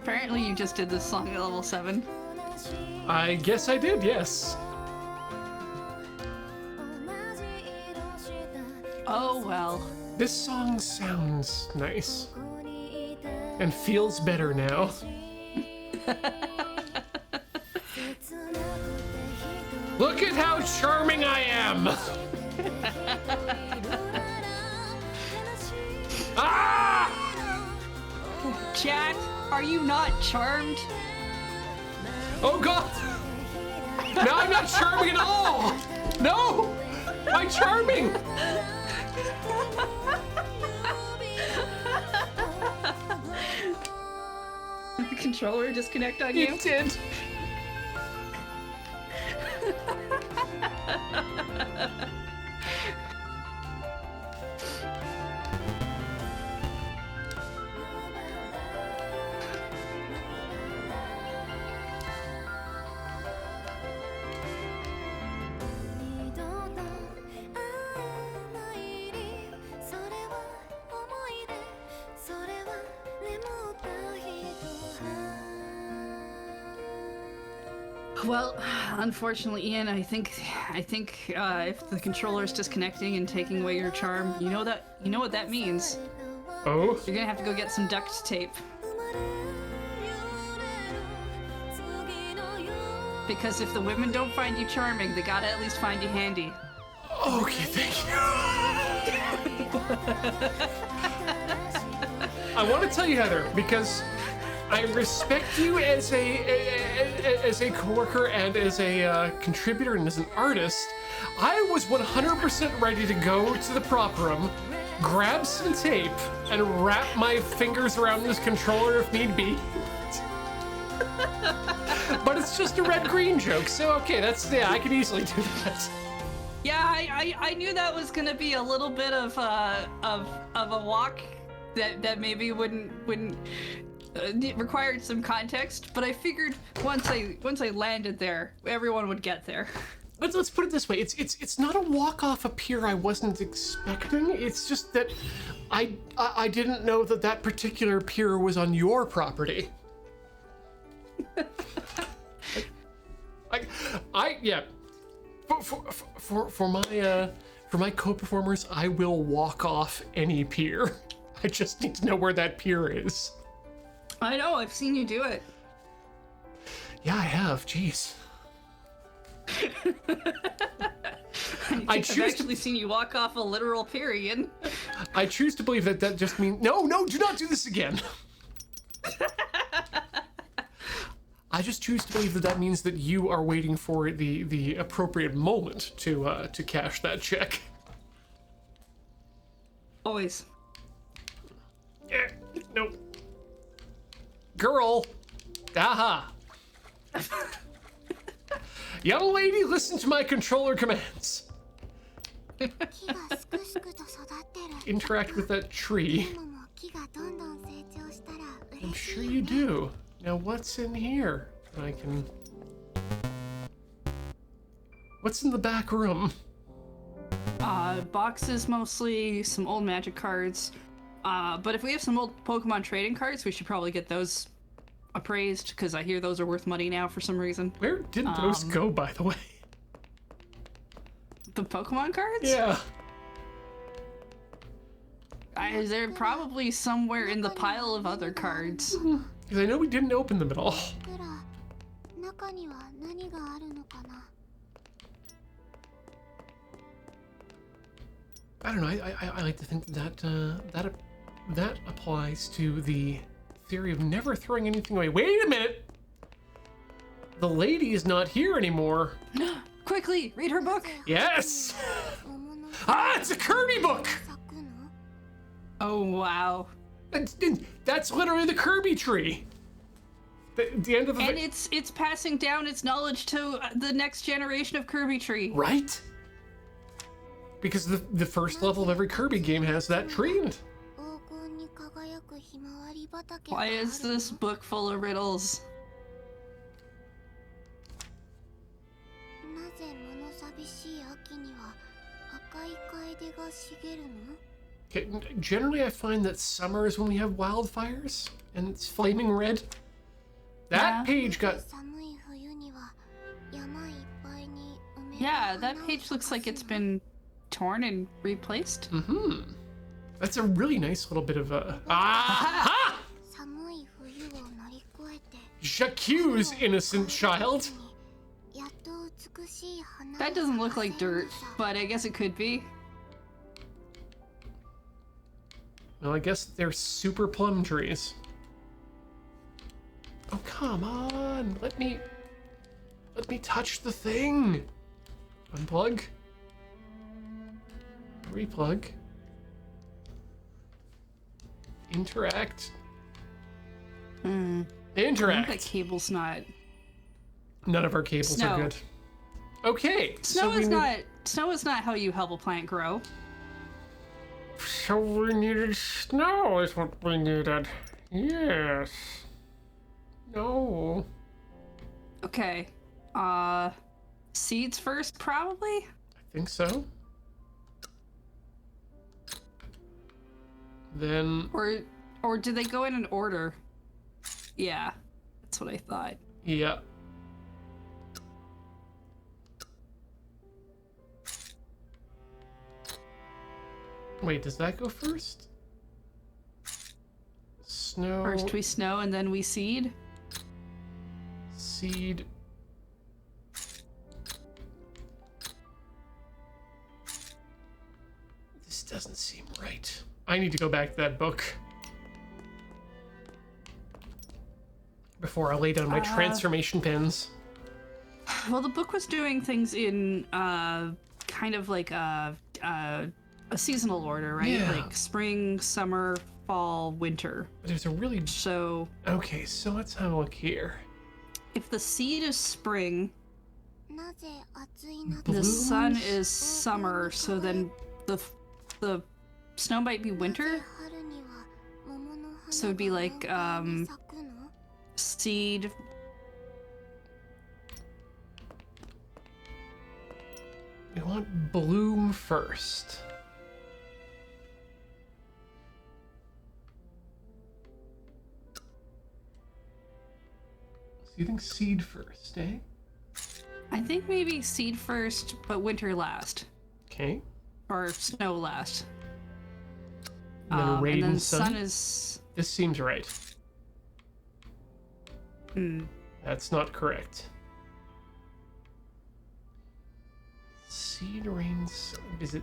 Apparently you just did this song at level 7. I guess I did, yes. Oh well. This song sounds nice. And feels better now. Look at how charming I am! Ah! Chat, are you not charmed? Oh god! Now I'm not charming at all! No! My charming! The controller disconnect on you? You did! Well, unfortunately, Ian, I think if the controller is disconnecting and taking away your charm, you know what that means. Oh? You're gonna have to go get some duct tape. Because if the women don't find you charming, they gotta at least find you handy. Okay, thank you. I want to tell you, Heather, because I respect you as a coworker and as a contributor and as an artist. I was 100% ready to go to the prop room, grab some tape, and wrap my fingers around this controller if need be. But it's just a red-green joke, so okay, I can easily do that. Yeah, I knew that was gonna be a little bit of a walk that maybe wouldn't required some context, but I figured once I landed there, everyone would get there. Let's put it this way: it's not a walk off a pier I wasn't expecting. It's just that I didn't know that particular pier was on your property. Yeah. For my co-performers, I will walk off any pier. I just need to know where that pier is. I know, I've seen you do it. Yeah, I have. Jeez. I've actually seen you walk off a literal pier, Ian. I choose to believe that just means no, do not do this again. I just choose to believe that means that you are waiting for the appropriate moment to cash that check. Always. Yeah, no. Girl. Aha. Young lady, listen to my controller commands. Interact with that tree. sure you do. Now what's in here? I can... What's in the back room? Boxes mostly, some old magic cards. But if we have some old Pokemon trading cards, we should probably get those appraised, because I hear those are worth money now for some reason. Where did those go, by the way? The Pokemon cards? Yeah. They're probably somewhere in the pile of other cards. Because I know we didn't open them at all. くら中には何があるのかな I don't know. I like to think that that applies to the theory of never throwing anything away. Wait a minute. The lady is not here anymore. Quickly, read her book. Yes. 桃の Ah, it's a Kirby book. 咲くの Oh wow. That's literally the Kirby tree. The end of the And it's passing down its knowledge to the next generation of Kirby tree. right. Because the first level of every Kirby game has that tree in it. 黄金に輝くひまわり畑が Why ある is this book full of riddles? なぜ物寂しい秋には赤い楓が茂るの Okay, generally, I find that summer is when we have wildfires, and it's flaming red. That Yeah. page got... 寒い冬には山いっぱいに梅の Yeah, 花 that を page looks like it's 咲かすの been torn and replaced. That's a really nice little bit of a... Ah! 寒い冬を乗り越えて J'accuse, innocent child. やっと美しい花を That doesn't look like 咲かせる dirt, のさ but I guess it could be. Well, I guess they're super plum trees. Oh, come on. Let me touch the thing. Unplug. Replug. Interact. I think that Interact. cable's not. None of our cables Snow. are good. Okay. Snow we is need- not. Snow is not how you help a plant grow. So we needed snow is what we needed. Yes. No. Okay. Seeds first, probably. I think so. Then, Or did they go in an order? Yeah, that's what I thought. yeah. Wait, does that go first? Snow, First we snow and then we seed. seed. This doesn't seem right. I need to go back to that book before I lay down my transformation pins. Well, the book was doing things in kind of like a seasonal order, right? Yeah. Like spring, summer, fall, winter. But there's a really... So Okay, so let's have a look here. if the seed is spring, なぜ暑い夏 the Blooms? sun is summer, so then the snow might be なぜ winter. 春には桃の So it'd be 花 like, が満開に咲くの Seed. We want bloom first. So you think seed first, eh? I think maybe seed first, but winter last, Okay. or snow last. And then rain and then and sun? sun is. This seems right. Hmm. That's not correct. Seed, rain, sun. Is it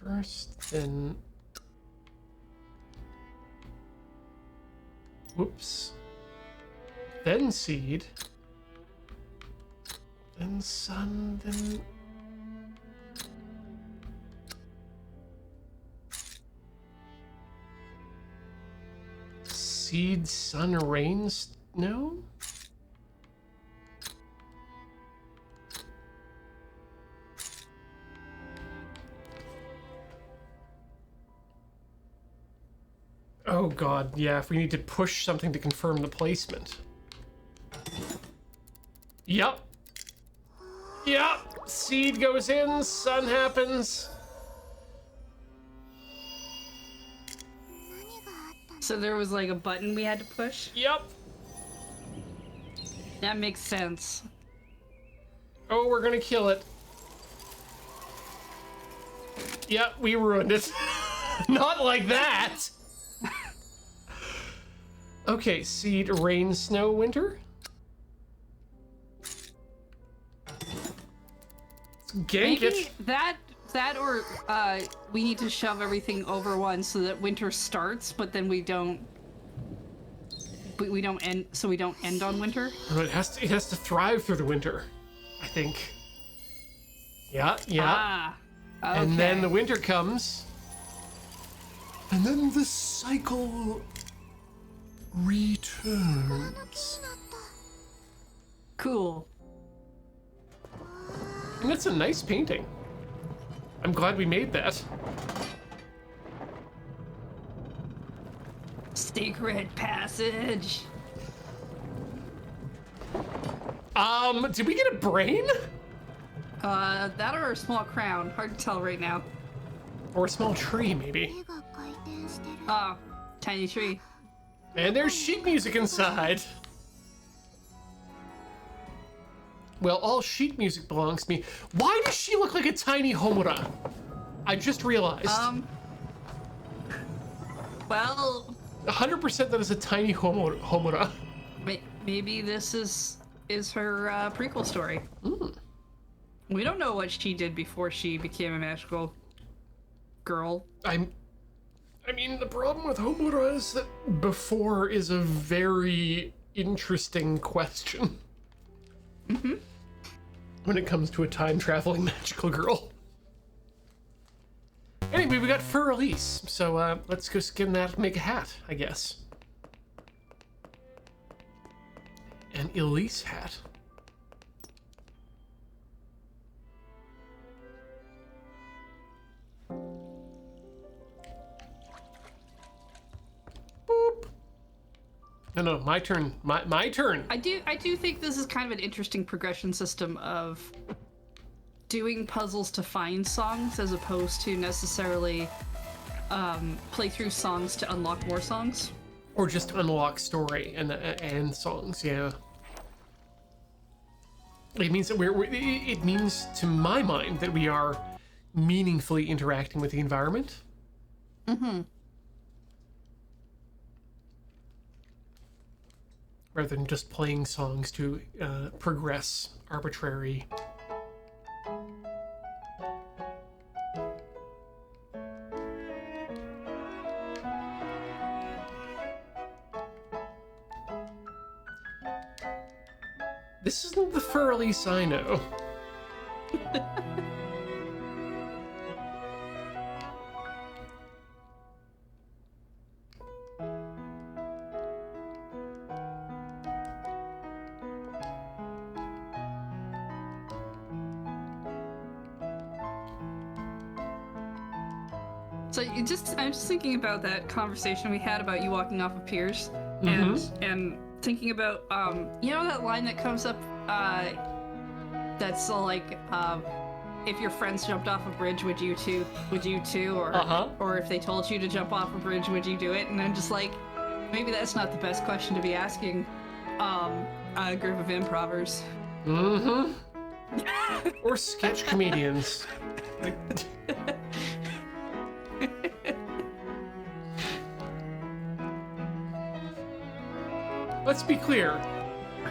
first, then... Whoops. Then seed. Then sun, then... Seed, sun, rain, no? Oh god, yeah, if we need to push something to confirm the placement. Yep. Yep. Seed goes in, sun happens. So there was like a button we had to push? Yep. That makes sense. Oh, we're gonna kill it. Yep, we ruined it. Not like that. Okay, seed, rain, snow, winter. Let's gank Maybe it. that or we need to shove everything over one so that winter starts, but then we don't end, so we don't end on winter. Oh, it has to thrive through the winter, I think. Yeah, yeah. Ah. Okay. And then the winter comes. And then the cycle returns. Cool. And that's a nice painting. I'm glad we made that. Secret passage. Did we get a brain? That or a small crown. Hard to tell right now. Or a small tree, maybe. Oh, tiny tree. And there's sheet music inside. Well, all sheet music belongs to me. Why does she look like a tiny Homura? I just realized. Well, 100% that is a tiny Homura. maybe this is her prequel story. Mm. We don't know what she did before she became a magical girl. I mean, the problem with Homura is that before is a very interesting question. Mm-hmm. When it comes to a time-traveling magical girl. Anyway, we got fur release, so let's go skin that and make a hat, I guess. An Elise hat. Boop. No, my turn. My turn. I do think this is kind of an interesting progression system of doing puzzles to find songs as opposed to necessarily play through songs to unlock more songs. Or just unlock story and songs, yeah. It means that it means, to my mind, that we are meaningfully interacting with the environment. Mm-hmm. Rather than just playing songs to progress arbitrary. This isn't the fur release I know. So I'm just thinking about that conversation we had about you walking off of piers, and thinking about you know that line that comes up that's like if your friends jumped off a bridge, would you too, or if they told you to jump off a bridge, would you do it? And I'm just like, maybe that's not the best question to be asking a group of improvers. Mm-hmm. Or sketch comedians. Let's be clear.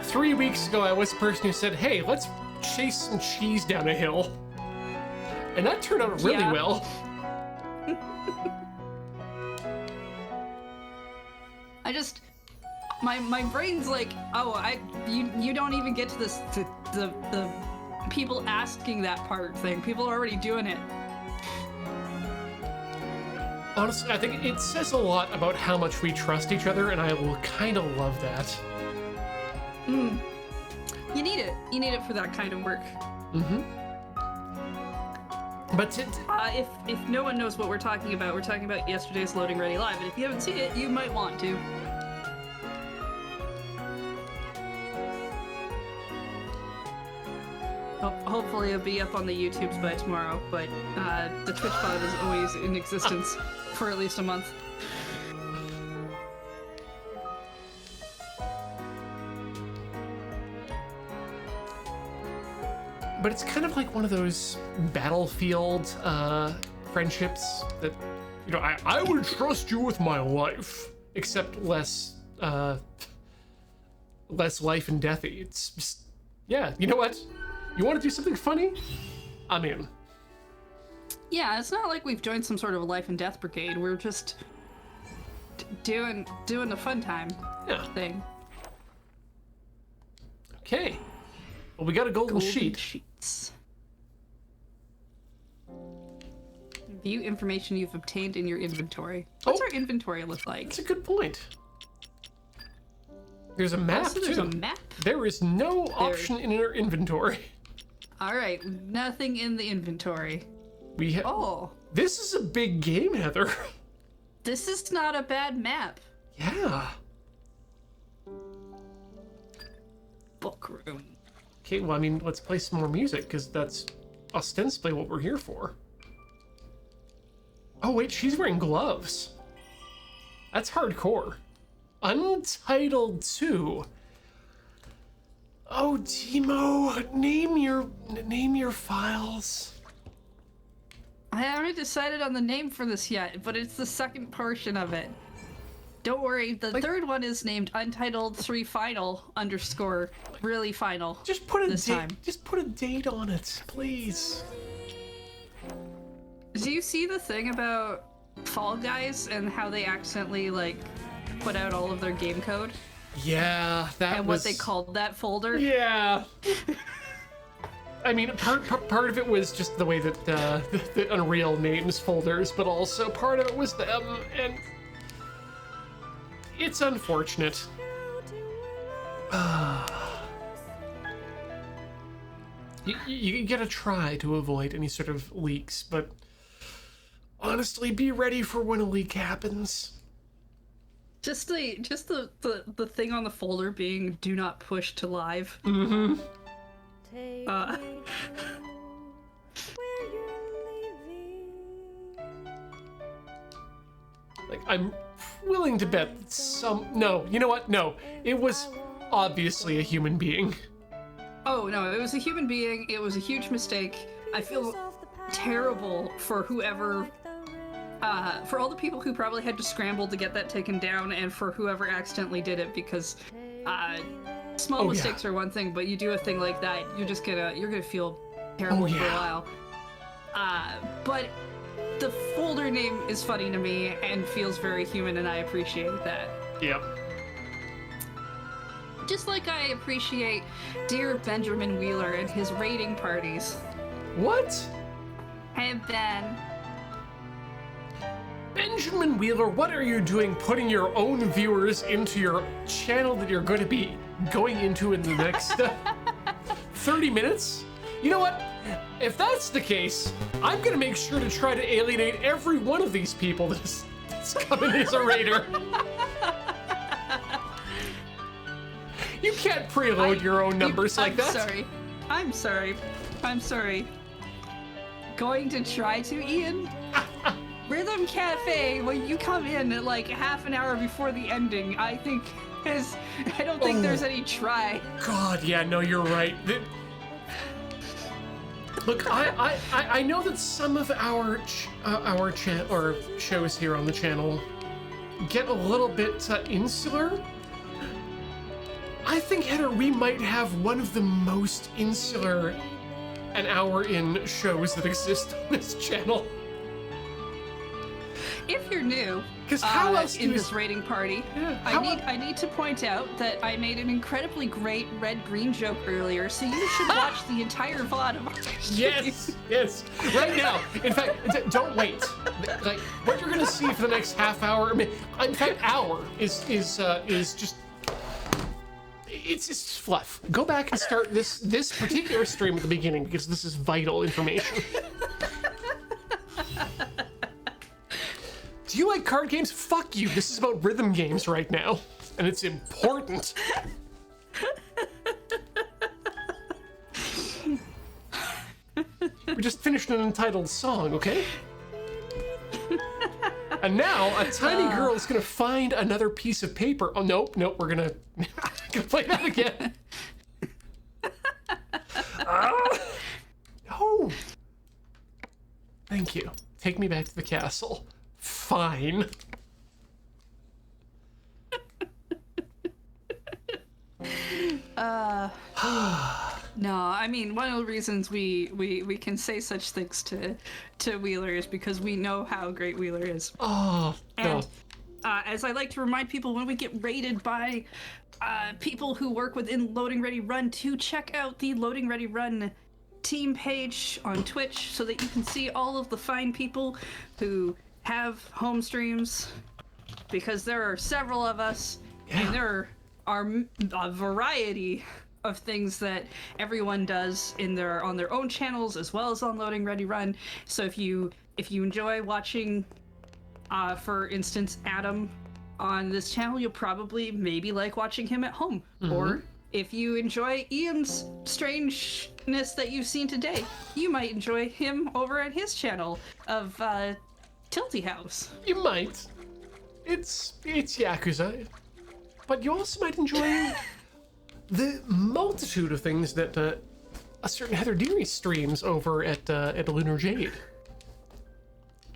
3 weeks ago, I was the person who said, hey, let's chase some cheese down a hill. And that turned out really well. I just, my brain's like, oh, you don't even get to this, the people asking that part thing. People are already doing it. Honestly, I think it says a lot about how much we trust each other, and I will kind of love that. You need it. You need it for that kind of work. Mm-hmm. But If no one knows what we're talking about yesterday's Loading Ready Live, and if you haven't seen it, you might want to. Hopefully it'll be up on the YouTubes by tomorrow, but the Twitch bot is always in existence for at least a month. But it's kind of like one of those battlefield friendships that, you know, I would trust you with my life, except less life and deathy. It's just, yeah, you know what? You want to do something funny? I'm in. Yeah, it's not like we've joined some sort of life and death brigade. We're just doing a fun time thing. Okay. Well, we got a golden sheet. Sheets. View information you've obtained in your inventory. What's our inventory look like? That's a good point. There's a map, Also, there's a map? There is no option in our inventory. Alright, nothing in the inventory. We have. Oh. This is a big game, Heather. This is not a bad map. Yeah. Book room. Okay, well, I mean, let's play some more music, because that's ostensibly what we're here for. Oh, wait, she's wearing gloves. That's hardcore. Untitled 2. Oh, Deemo, name your files. I haven't decided on the name for this yet, but it's the second portion of it. Don't worry, the third one is named Untitled 3 Final _ really final. Just put a this date. time. Just put a date on it, please. Do you see the thing about Fall Guys and how they accidentally like put out all of their game code Yeah, that and was what they called that folder? Yeah. I mean, part of it was just the way that the Unreal names folders, but also part of it was them, and it's unfortunate. You gotta try to avoid any sort of leaks, but honestly, be ready for when a leak happens. Just the thing on the folder being "Do not push to live." Mm-hmm. Like, I'm willing to bet no, you know what? No, it was obviously a human being. Oh no, it was a human being. It was a huge mistake. I feel terrible for whoever, for all the people who probably had to scramble to get that taken down, and for whoever accidentally did it, because small mistakes are one thing, but you do a thing like that, you're gonna feel terrible for a while. But the folder name is funny to me and feels very human, and I appreciate that. Yep. Just like I appreciate dear Benjamin Wheeler and his raiding parties. What? Hey, Ben. Benjamin Wheeler, what are you doing putting your own viewers into your channel that you're going to be going into in the next 30 minutes? You know what? If that's the case, I'm going to make sure to try to alienate every one of these people that's coming as a raider. You can't preload your own numbers like that. I'm sorry. Going to try to, Ian? Rhythm Cafe, when you come in at like half an hour before the ending, I don't think there's any try. God, yeah, no, you're right. Look, I know that some of our shows here on the channel get a little bit insular. I think, Heather, we might have one of the most insular an hour in shows that exist on this channel. If you're new how else in this raiding party, Yeah, I need to point out that I made an incredibly great red-green joke earlier, so you should watch the entire VOD of our Yes, right now. In fact, don't wait. Like, what you're gonna see for the next half hour, I mean, in fact, hour is just. It's just fluff. Go back and start this particular stream at the beginning, because this is vital information. Do you like card games? Fuck you. This is about rhythm games right now, and it's important. We just finished an entitled song, okay? And now a tiny girl is gonna find another piece of paper. Oh, nope, we're gonna play that again. No. Thank you. Take me back to the castle. Fine. No, I mean, one of the reasons we can say such things to Wheeler is because we know how great Wheeler is. Oh, no. And as I like to remind people, when we get rated by people who work within Loading Ready Run, to check out the Loading Ready Run team page on Twitch so that you can see all of the fine people who have home streams, because there are several of us, and there are a variety of things that everyone does on their own channels as well as on Loading Ready Run. So if you enjoy watching, for instance, Adam on this channel, you'll probably maybe like watching him at home. Or if you enjoy Ian's strangeness that you've seen today, you might enjoy him over at his channel of Tilty House. You might. It's Yakuza. But you also might enjoy the multitude of things that a certain Heather Deary streams over at Lunar Jade,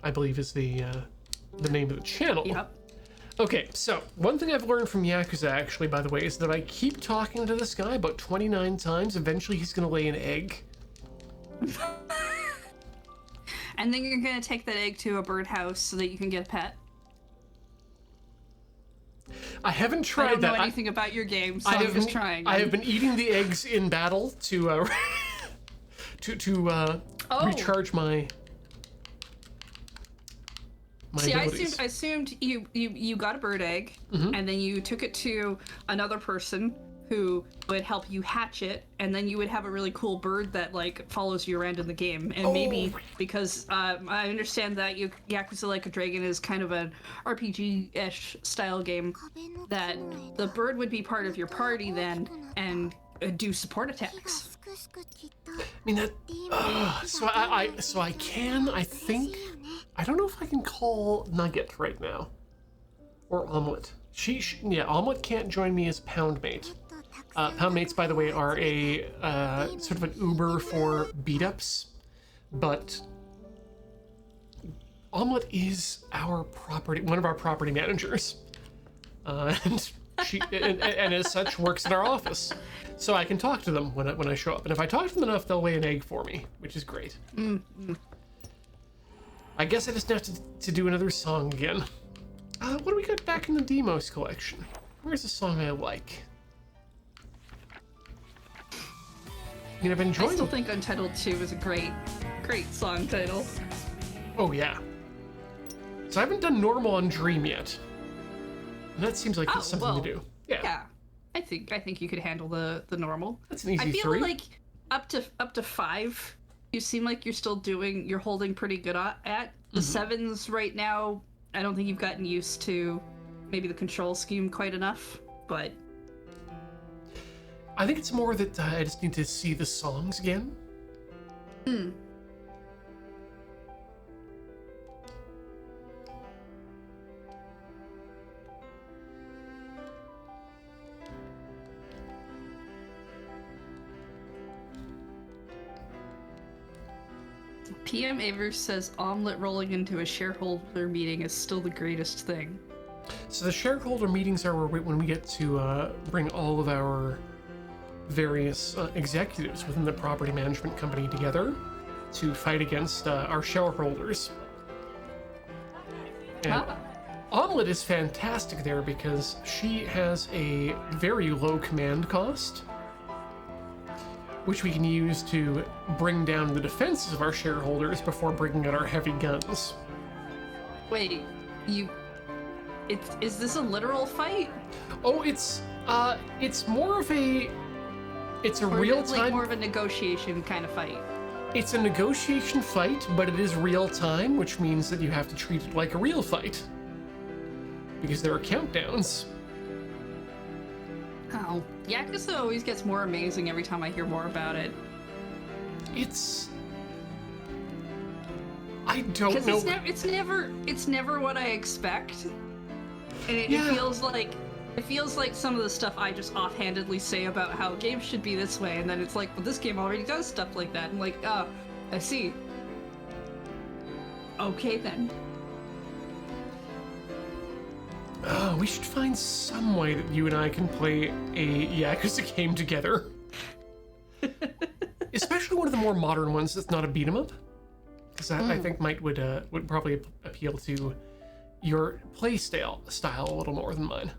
I believe is the name of the channel. Yep. Okay, so one thing I've learned from Yakuza, actually, by the way, is that I keep talking to this guy about 29 times. Eventually, he's gonna lay an egg. And then you're gonna take that egg to a birdhouse so that you can get a pet. I haven't tried I don't know that. anything about your game, so I'm just trying. I have been eating the eggs in battle to recharge my See, abilities. I assumed you got a bird egg, and then you took it to another person who would help you hatch it, and then you would have a really cool bird that like follows you around in the game. And maybe because I understand that Yakuza Like a Dragon is kind of an RPG-ish style game, that the bird would be part of your party then and do support attacks. I mean that. So I can. I think. I don't know if I can call Nugget right now, or Omelet. Omelet can't join me as Poundmate. Poundmates, by the way, are a sort of an Uber for beat-ups, but Omelet is one of our property managers, and she and as such works in our office, so I can talk to them when I show up, and if I talk to them enough, they'll lay an egg for me, which is great. I guess I just have to do another song again. What do we got back in the Deemos collection? Where's a song I like? I mean, I've enjoyed. I still think Untitled 2 is a great song title. Oh yeah. So I haven't done normal on Dream yet. And that seems like it's something to do. Yeah. I think you could handle the normal. That's an easy I feel 3. like up to 5, you seem like you're holding pretty good at. The 7s right now, I don't think you've gotten used to maybe the control scheme quite enough, but I think it's more that I just need to see the songs again. PM Avers says omelet rolling into a shareholder meeting is still the greatest thing. So the shareholder meetings are when we get to bring all of our various executives within the property management company together to fight against our shareholders. And Omelet is fantastic there because she has a very low command cost, which we can use to bring down the defenses of our shareholders before bringing out our heavy guns. Wait, is this a literal fight? Oh, it's more of a, it's a Or real is it, like, time. more of a negotiation kind of fight? It's a negotiation fight, but it is real time, which means that you have to treat it like a real fight. Because there are countdowns. Oh, Yakuza always gets more amazing every time I hear more about it. I don't Because know. it's never what I expect, and it feels like some of the stuff I just offhandedly say about how games should be this way, and then it's like, well, this game already does stuff like that. And like, I see. Okay then. Oh, we should find some way that you and I can play a Yakuza game together. Especially one of the more modern ones that's not a beat 'em up. Because that, I think, would probably appeal to your play style a little more than mine.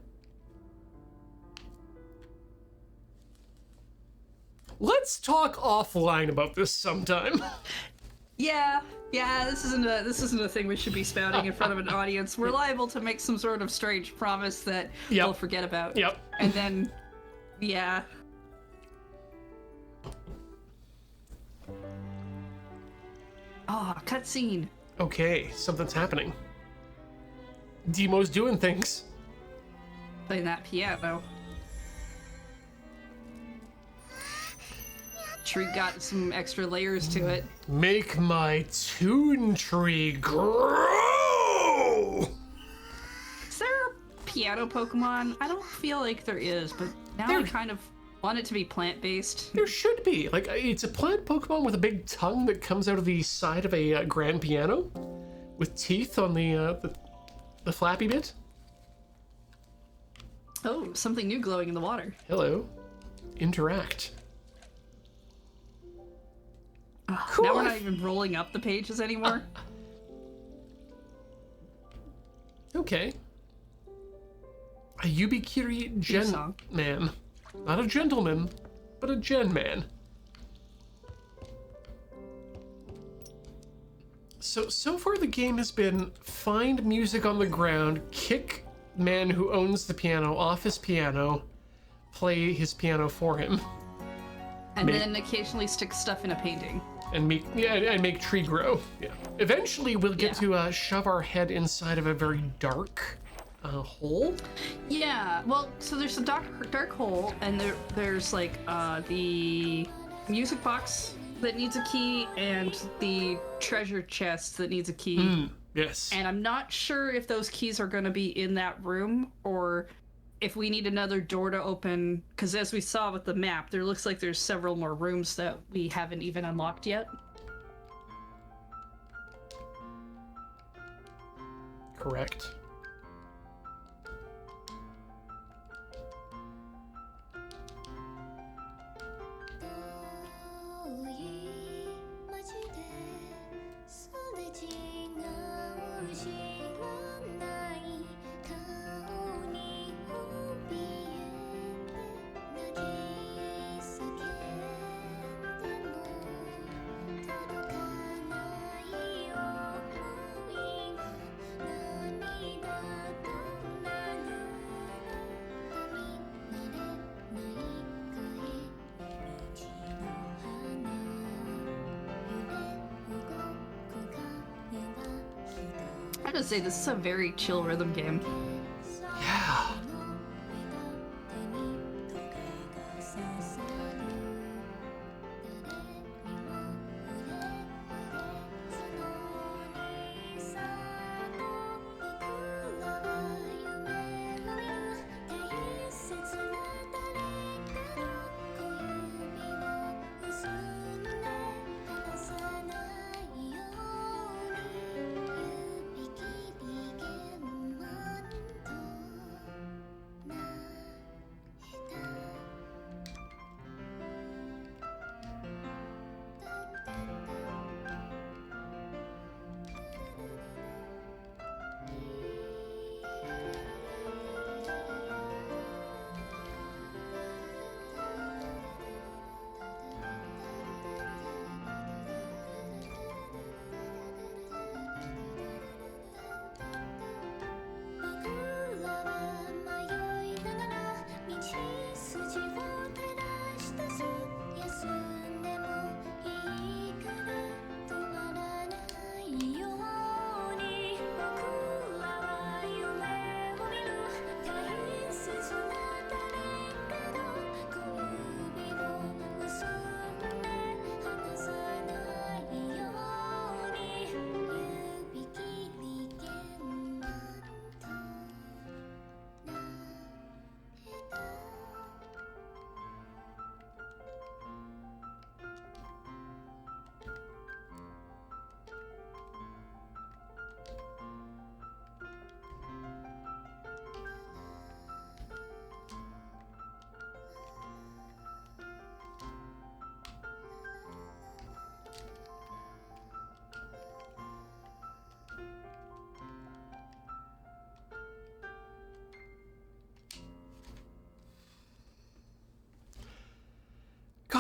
Let's talk offline about this sometime. Yeah, this isn't a thing we should be spouting in front of an audience. We're liable to make some sort of strange promise that they'll forget about. Yep. And then, yeah. Oh, cutscene. Okay, something's happening. Deemo's doing things. Playing that piano. Tree got some extra layers to it. Make my tune tree grow! Is there a piano Pokemon? I don't feel like there is, but now I kind of want it to be plant-based. There should be. Like, it's a plant Pokemon with a big tongue that comes out of the side of a grand piano with teeth on the flappy bit. Oh, something new glowing in the water. Hello. Interact. Cool. Now we're not even rolling up the pages anymore. Okay. A Yubikiri Gen Man. Not a gentleman, but a Gen Man. So far the game has been find music on the ground, kick man who owns the piano off his piano, play his piano for him. And then occasionally stick stuff in a painting. And make tree grow. Yeah. Eventually, we'll get to shove our head inside of a very dark hole. Yeah. Well, so there's a dark hole, and there's like the music box that needs a key, and the treasure chest that needs a key. Yes. And I'm not sure if those keys are going to be in that room or if we need another door to open, because as we saw with the map, there looks like there's several more rooms that we haven't even unlocked yet. Correct. I gotta say, this is a very chill rhythm game. Yeah.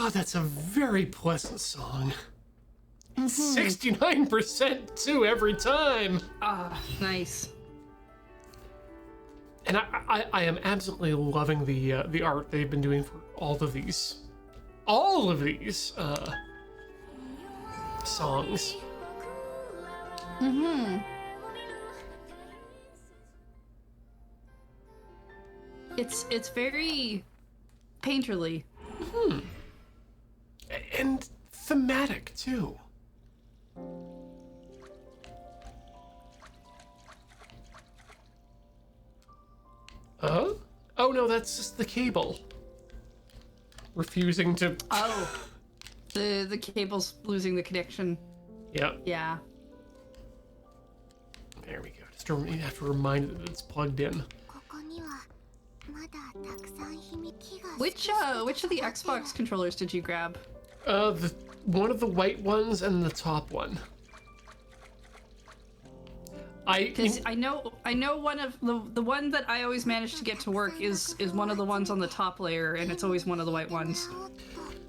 God, that's a very pleasant song. 69% too every time. Ah, nice. And I am absolutely loving the art they've been doing for all of these songs. It's very painterly. And thematic too. Oh no, that's just the cable. Refusing to. Oh, the cable's losing the connection. Yeah. Yeah. There we go. Just you have to remind it that it's plugged in. ここにはまだたくさん秘密が Which of the Xbox controllers did you grab? The one of the white ones and the top one. Because I know one of the one that I always manage to get to work is one of the ones on the top layer, and it's always one of the white ones,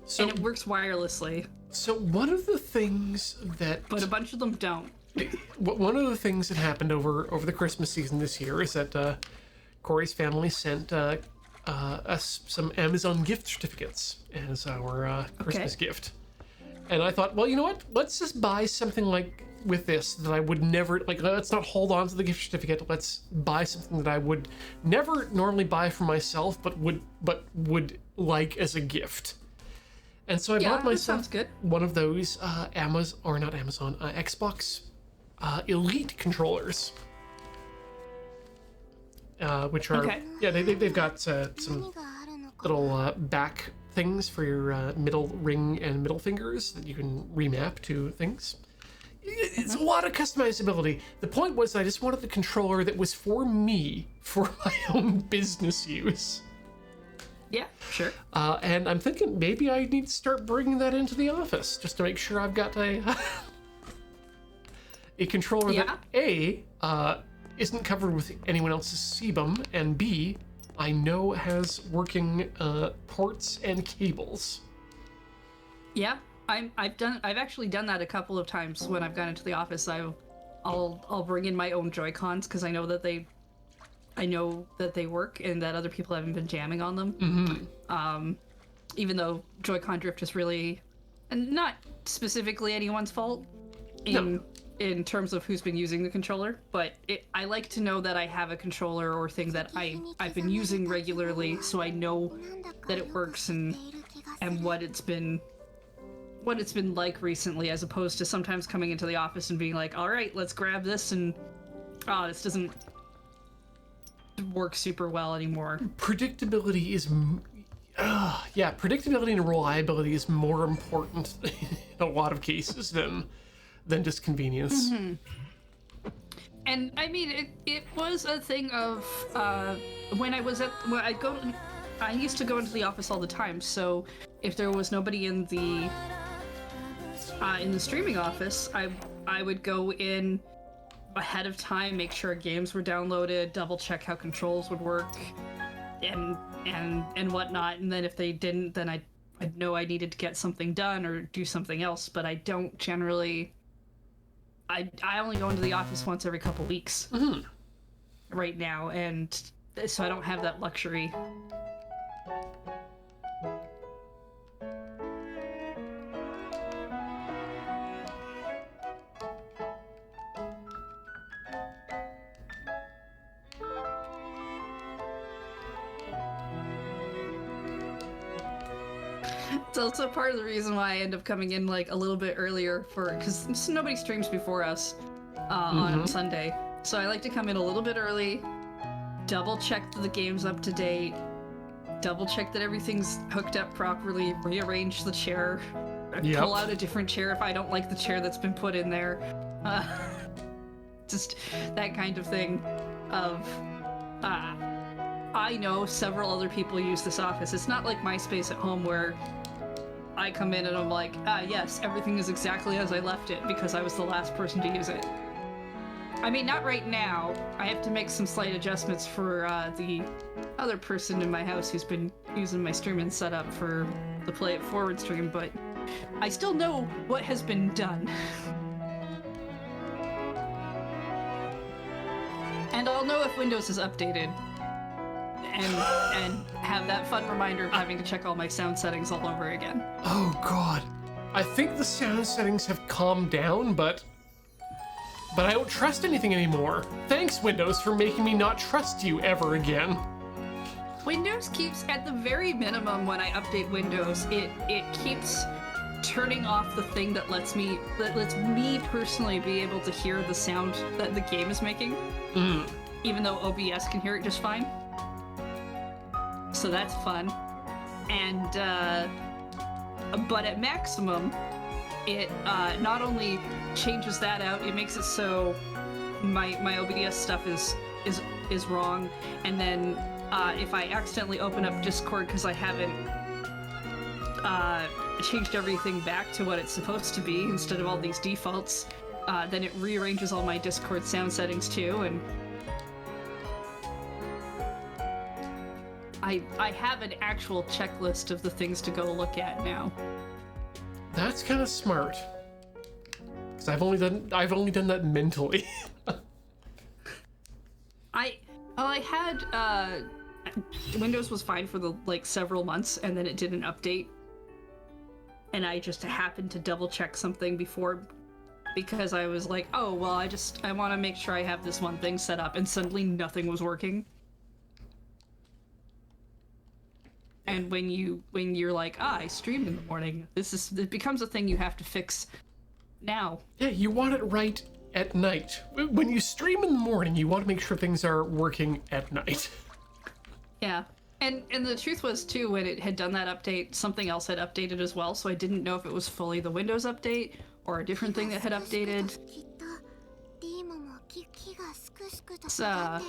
So and it works wirelessly. so one of the things that But a bunch of them don't. one of the things that happened over the Christmas season this year is that Corey's family sent us some Amazon gift certificates as our Christmas gift. And I thought, well, you know what? Let's just buy something like with this that I would never like. Let's not hold on to the gift certificate. Let's buy something that I would never normally buy for myself, but would like as a gift. And so I bought that myself sounds good. one of those Xbox Elite controllers, which are they've got some 何があるのか little back things for your middle ring and middle fingers that you can remap to things. It's a lot of customizability. The point was I just wanted the controller that was for me, for my own business use. Yeah, sure. And I'm thinking maybe I need to start bringing that into the office just to make sure I've got a a controller that A isn't covered with anyone else's sebum, and B I know has working ports and cables. Yeah, I've actually done that a couple of times when I've gone into the office. I'll bring in my own Joy-Cons because I know that they work and that other people haven't been jamming on them. Even though Joy-Con drift is really, and not specifically anyone's fault in terms of who's been using the controller, but I like to know that I have a controller or thing that I've been using regularly, so I know that it works and what it's been like recently, as opposed to sometimes coming into the office and being like, all right, let's grab this, and this doesn't work super well anymore. Predictability is predictability and reliability is more important in a lot of cases than just convenience. And I mean, it was a thing of when I used to go into the office all the time. So if there was nobody in the streaming office, I would go in ahead of time, make sure games were downloaded, double check how controls would work, and whatnot. And then if they didn't, then I'd know I needed to get something done or do something else. But I don't generally. I only go into the office once every couple weeks right now, and so I don't have that luxury. It's also part of the reason why I end up coming in like a little bit earlier because nobody streams before us on Sunday. So I like to come in a little bit early, double check that the game's up to date, double check that everything's hooked up properly, rearrange the chair, pull out a different chair if I don't like the chair that's been put in there. Just that kind of thing of I know several other people use this office. It's not like my space at home where I come in and I'm like, yes, everything is exactly as I left it because I was the last person to use it. I mean, not right now. I have to make some slight adjustments for the other person in my house who's been using my streaming setup for the Play It Forward stream, but I still know what has been done. And I'll know if Windows is updated. And have that fun reminder of having to check all my sound settings all over again. Oh god. I think the sound settings have calmed down, but I don't trust anything anymore. Thanks, Windows, for making me not trust you ever again. Windows keeps, at the very minimum, when I update Windows, it keeps turning off the thing that lets me personally be able to hear the sound that the game is making. Even though OBS can hear it just fine. So that's fun. And but at maximum, it not only changes that out, it makes it so my OBS stuff is wrong, and then if I accidentally open up Discord because I haven't changed everything back to what it's supposed to be instead of all these defaults, then it rearranges all my Discord sound settings too, and I have an actual checklist of the things to go look at now. That's kind of smart. Because I've only done that mentally. I had Windows was fine for the several months, and then it did an update, and I just happened to double check something before because I was like, oh well, I want to make sure I have this one thing set up, and suddenly nothing was working. And when you're like, I streamed in the morning, it becomes a thing you have to fix now. Yeah, you want it right at night. When you stream in the morning, you want to make sure things are working at night. Yeah. And the truth was too, when it had done that update, something else had updated as well, so I didn't know if it was fully the Windows update or a different thing that had updated. So,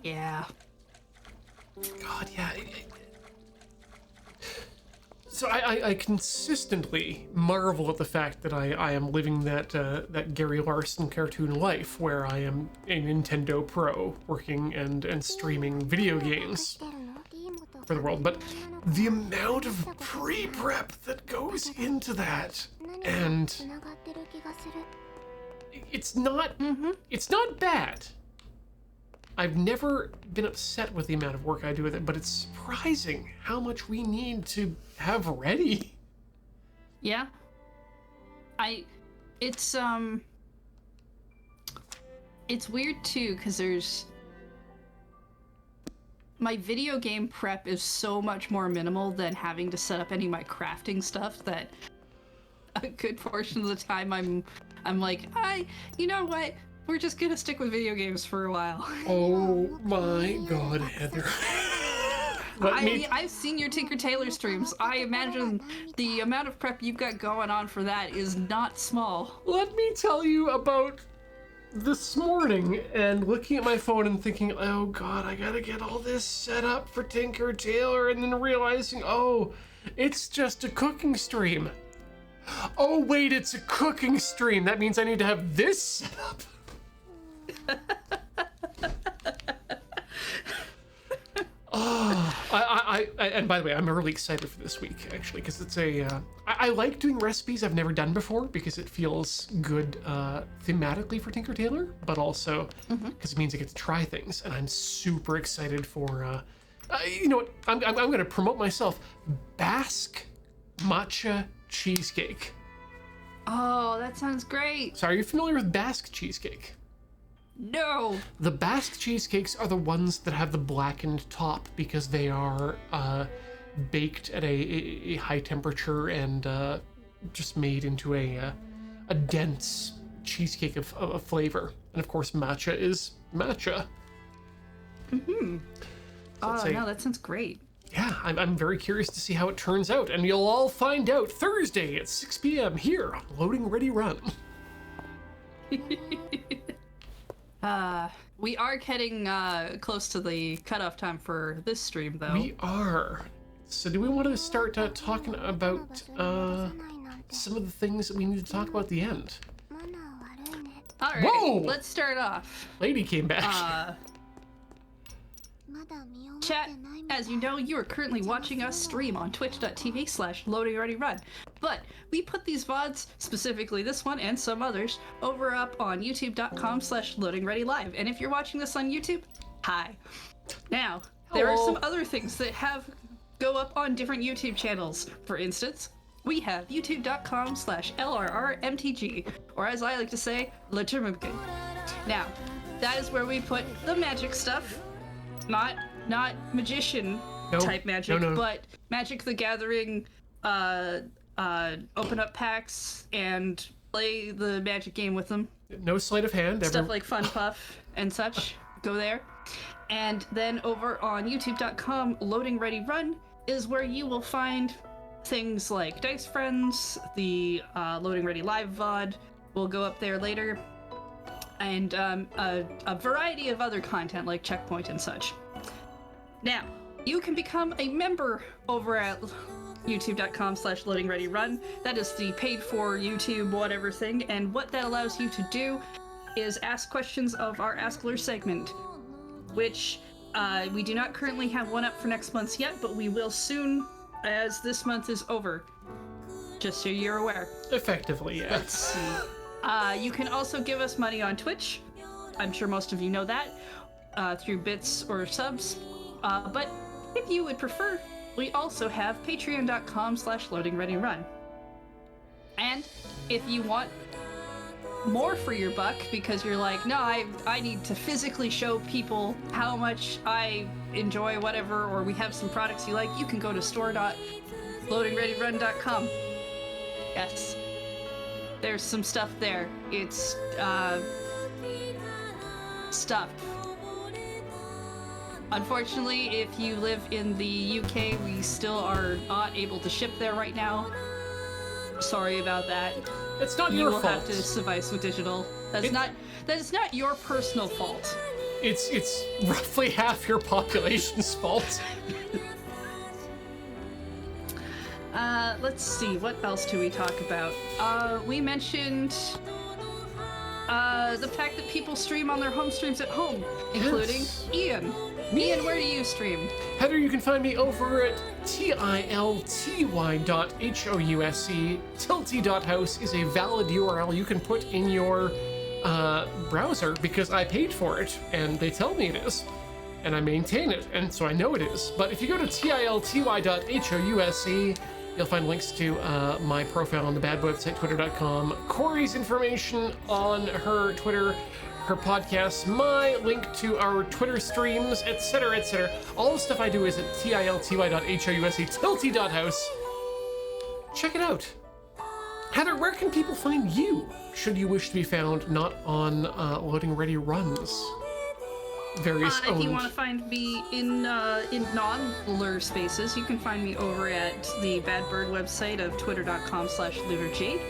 yeah. God, yeah. So I consistently marvel at the fact that I am living that Gary Larson cartoon life where I am a Nintendo Pro working and streaming video games for the world. But the amount of pre-prep that goes into that, and it's not bad. I've never been upset with the amount of work I do with it, but it's surprising how much we need to have ready. Yeah. It's weird too, because my video game prep is so much more minimal than having to set up any of my crafting stuff that a good portion of the time I'm like, you know what? We're just gonna stick with video games for a while. Oh my god, Heather. I've seen your Tinker Tailor streams. I imagine the amount of prep you've got going on for that is not small. Let me tell you about this morning and looking at my phone and thinking, oh god, I gotta get all this set up for Tinker Tailor, and then realizing, oh, it's just a cooking stream. Oh wait, it's a cooking stream. That means I need to have this set up. And by the way, I'm really excited for this week, actually, because it's I like doing recipes I've never done before because it feels good thematically for Tinker Tailor, but also because it means I get to try things, and I'm super excited for, you know what, I'm going to promote myself, Basque matcha cheesecake. Oh, that sounds great. So are you familiar with Basque cheesecake? No. The Basque cheesecakes are the ones that have the blackened top because they are baked at a high temperature and just made into a dense cheesecake of flavor. And of course, matcha is matcha. So no, that sounds great. Yeah, I'm very curious to see how it turns out, and you'll all find out Thursday at 6 p.m. here on Loading Ready Run. We are getting close to the cutoff time for this stream, though. We are. So do we want to start talking about some of the things that we need to talk about at the end? Alright, Whoa! let's start off. Lady came back. Chat, as you know, you are currently watching us stream on twitch.tv/loadingreadyrun. But we put these VODs, specifically this one and some others, over up on youtube.com/loadingreadylive. And if you're watching this on YouTube, hi. Now, there are some other things that go up on different YouTube channels. For instance, we have youtube.com/LRRMTG, or as I like to say, Le Termumkin. Now, that is where we put the magic stuff. Not magician type magic, but Magic the Gathering, open up packs and play the magic game with them. No sleight of hand. Stuff like Fun Puff and such. Go there. And then over on youtube.com, Loading Ready Run is where you will find things like Dice Friends, the Loading Ready Live VOD will go up there later, and a variety of other content like Checkpoint and such. Now, you can become a member over at youtube.com/loadingreadyrun. That is the paid for YouTube whatever thing, and what that allows you to do is ask questions of our Ask Lure segment, which we do not currently have one up for next month yet, but we will soon as this month is over. Just so you're aware. Effectively, yeah. Let's see. You can also give us money on Twitch. I'm sure most of you know that, through bits or subs. But if you would prefer, we also have patreon.com/loadingreadyrun. And if you want more for your buck, because you're like, no, I need to physically show people how much I enjoy whatever, or we have some products you like, you can go to store.loadingreadyrun.com. Yes. There's some stuff there. It's, stuff. Unfortunately, if you live in the UK, we still are not able to ship there right now. Sorry about that. It's not You your will fault. have to suffice with digital. That is not your personal fault. It's roughly half your population's fault. Let's see, what else do we talk about? We mentioned the fact that people stream on their home streams at home, including Yes. Ian. Ian, where do you stream? Heather, you can find me over at tilty.house. Tilty.house is a valid URL you can put in your browser because I paid for it and they tell me it is. And I maintain it, and so I know it is. But if you go to tilty.house, you'll find links to my profile on the bad website, twitter.com, Corey's information on her Twitter, her podcasts, my link to our Twitter streams, etc., etc. All the stuff I do is at tilty.house, tilty.house. Check it out. Heather, where can people find you, should you wish to be found not on Loading Ready Runs? Various If owned. you want to find me in non-lure spaces, you can find me over at the Bad Bird website of twitter.com/lunarjade.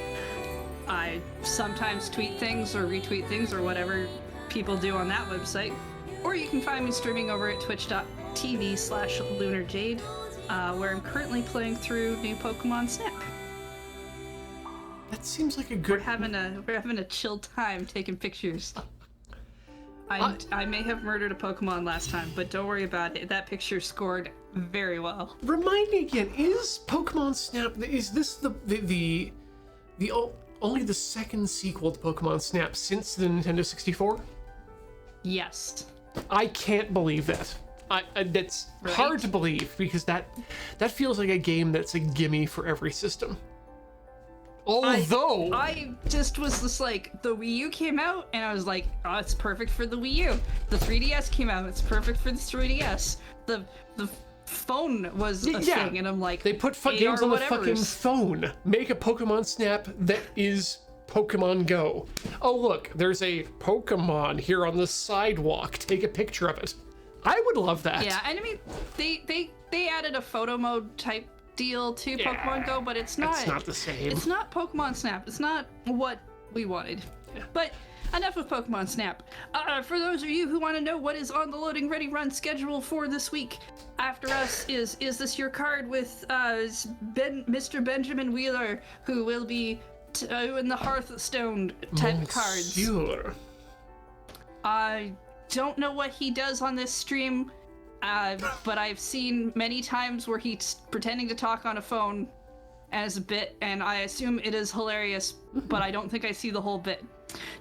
I sometimes tweet things or retweet things or whatever people do on that website. Or you can find me streaming over at twitch.tv/lunarjade, where I'm currently playing through new Pokemon Snap. That seems like a We're good... having a chill time taking pictures. I may have murdered a Pokemon last time, but don't worry about it. That picture scored very well. Remind me again, is Pokemon Snap, is this only the second sequel to Pokemon Snap since the Nintendo 64? Yes. I can't believe that. That's Right? hard to believe because that feels like a game that's a gimme for every system. Although I just was just like, the Wii U came out, and I was like, oh, it's perfect for the Wii U. The 3DS came out, it's perfect for the 3DS. The phone was a thing, and I'm like, they put games on the fucking whatevers. phone. Make a Pokemon Snap that is Pokemon Go. Oh look, there's a Pokemon here on the sidewalk. Take a picture of it. I would love that. Yeah, and I mean, they added a photo mode type deal to Pokemon Go, but it's not the same. It's not Pokemon Snap. It's not what we wanted. But enough of Pokemon Snap. For those of you who want to know what is on the Loading Ready Run schedule for this week, after us is This Your Card with Mr. Benjamin Wheeler, who will be in the Hearthstone type cards. Monsieur. I don't know what he does on this stream, but I've seen many times where he's pretending to talk on a phone as a bit, and I assume it is hilarious, but I don't think I see the whole bit.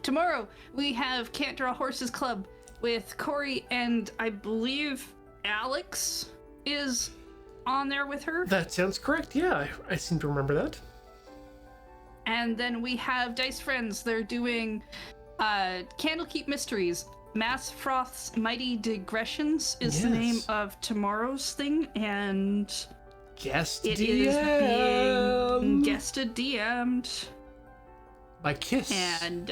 Tomorrow, we have Can't Draw Horses Club with Corey, and I believe Alex is on there with her. That sounds correct. Yeah, I seem to remember that. And then we have Dice Friends. They're doing Candlekeep Mysteries. Mass Froth's Mighty Digressions is the name of tomorrow's thing, and Guest it DM. is being guested DM'd. By Kiss. And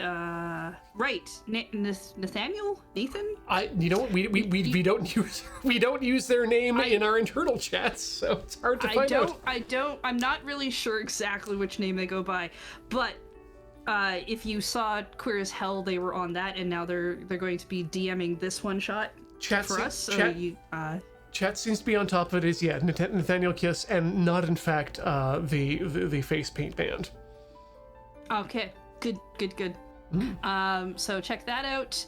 right, Nathaniel, Nathan. You know what? We don't use their name in our internal chats, so it's hard to find out. I'm not really sure exactly which name they go by, but if you saw Queer as Hell, they were on that, and now they're going to be DMing this one shot for us. So Chat seems to be on top of it. Is Nathaniel Kiss, and not in fact the face paint band. Okay, good. So check that out.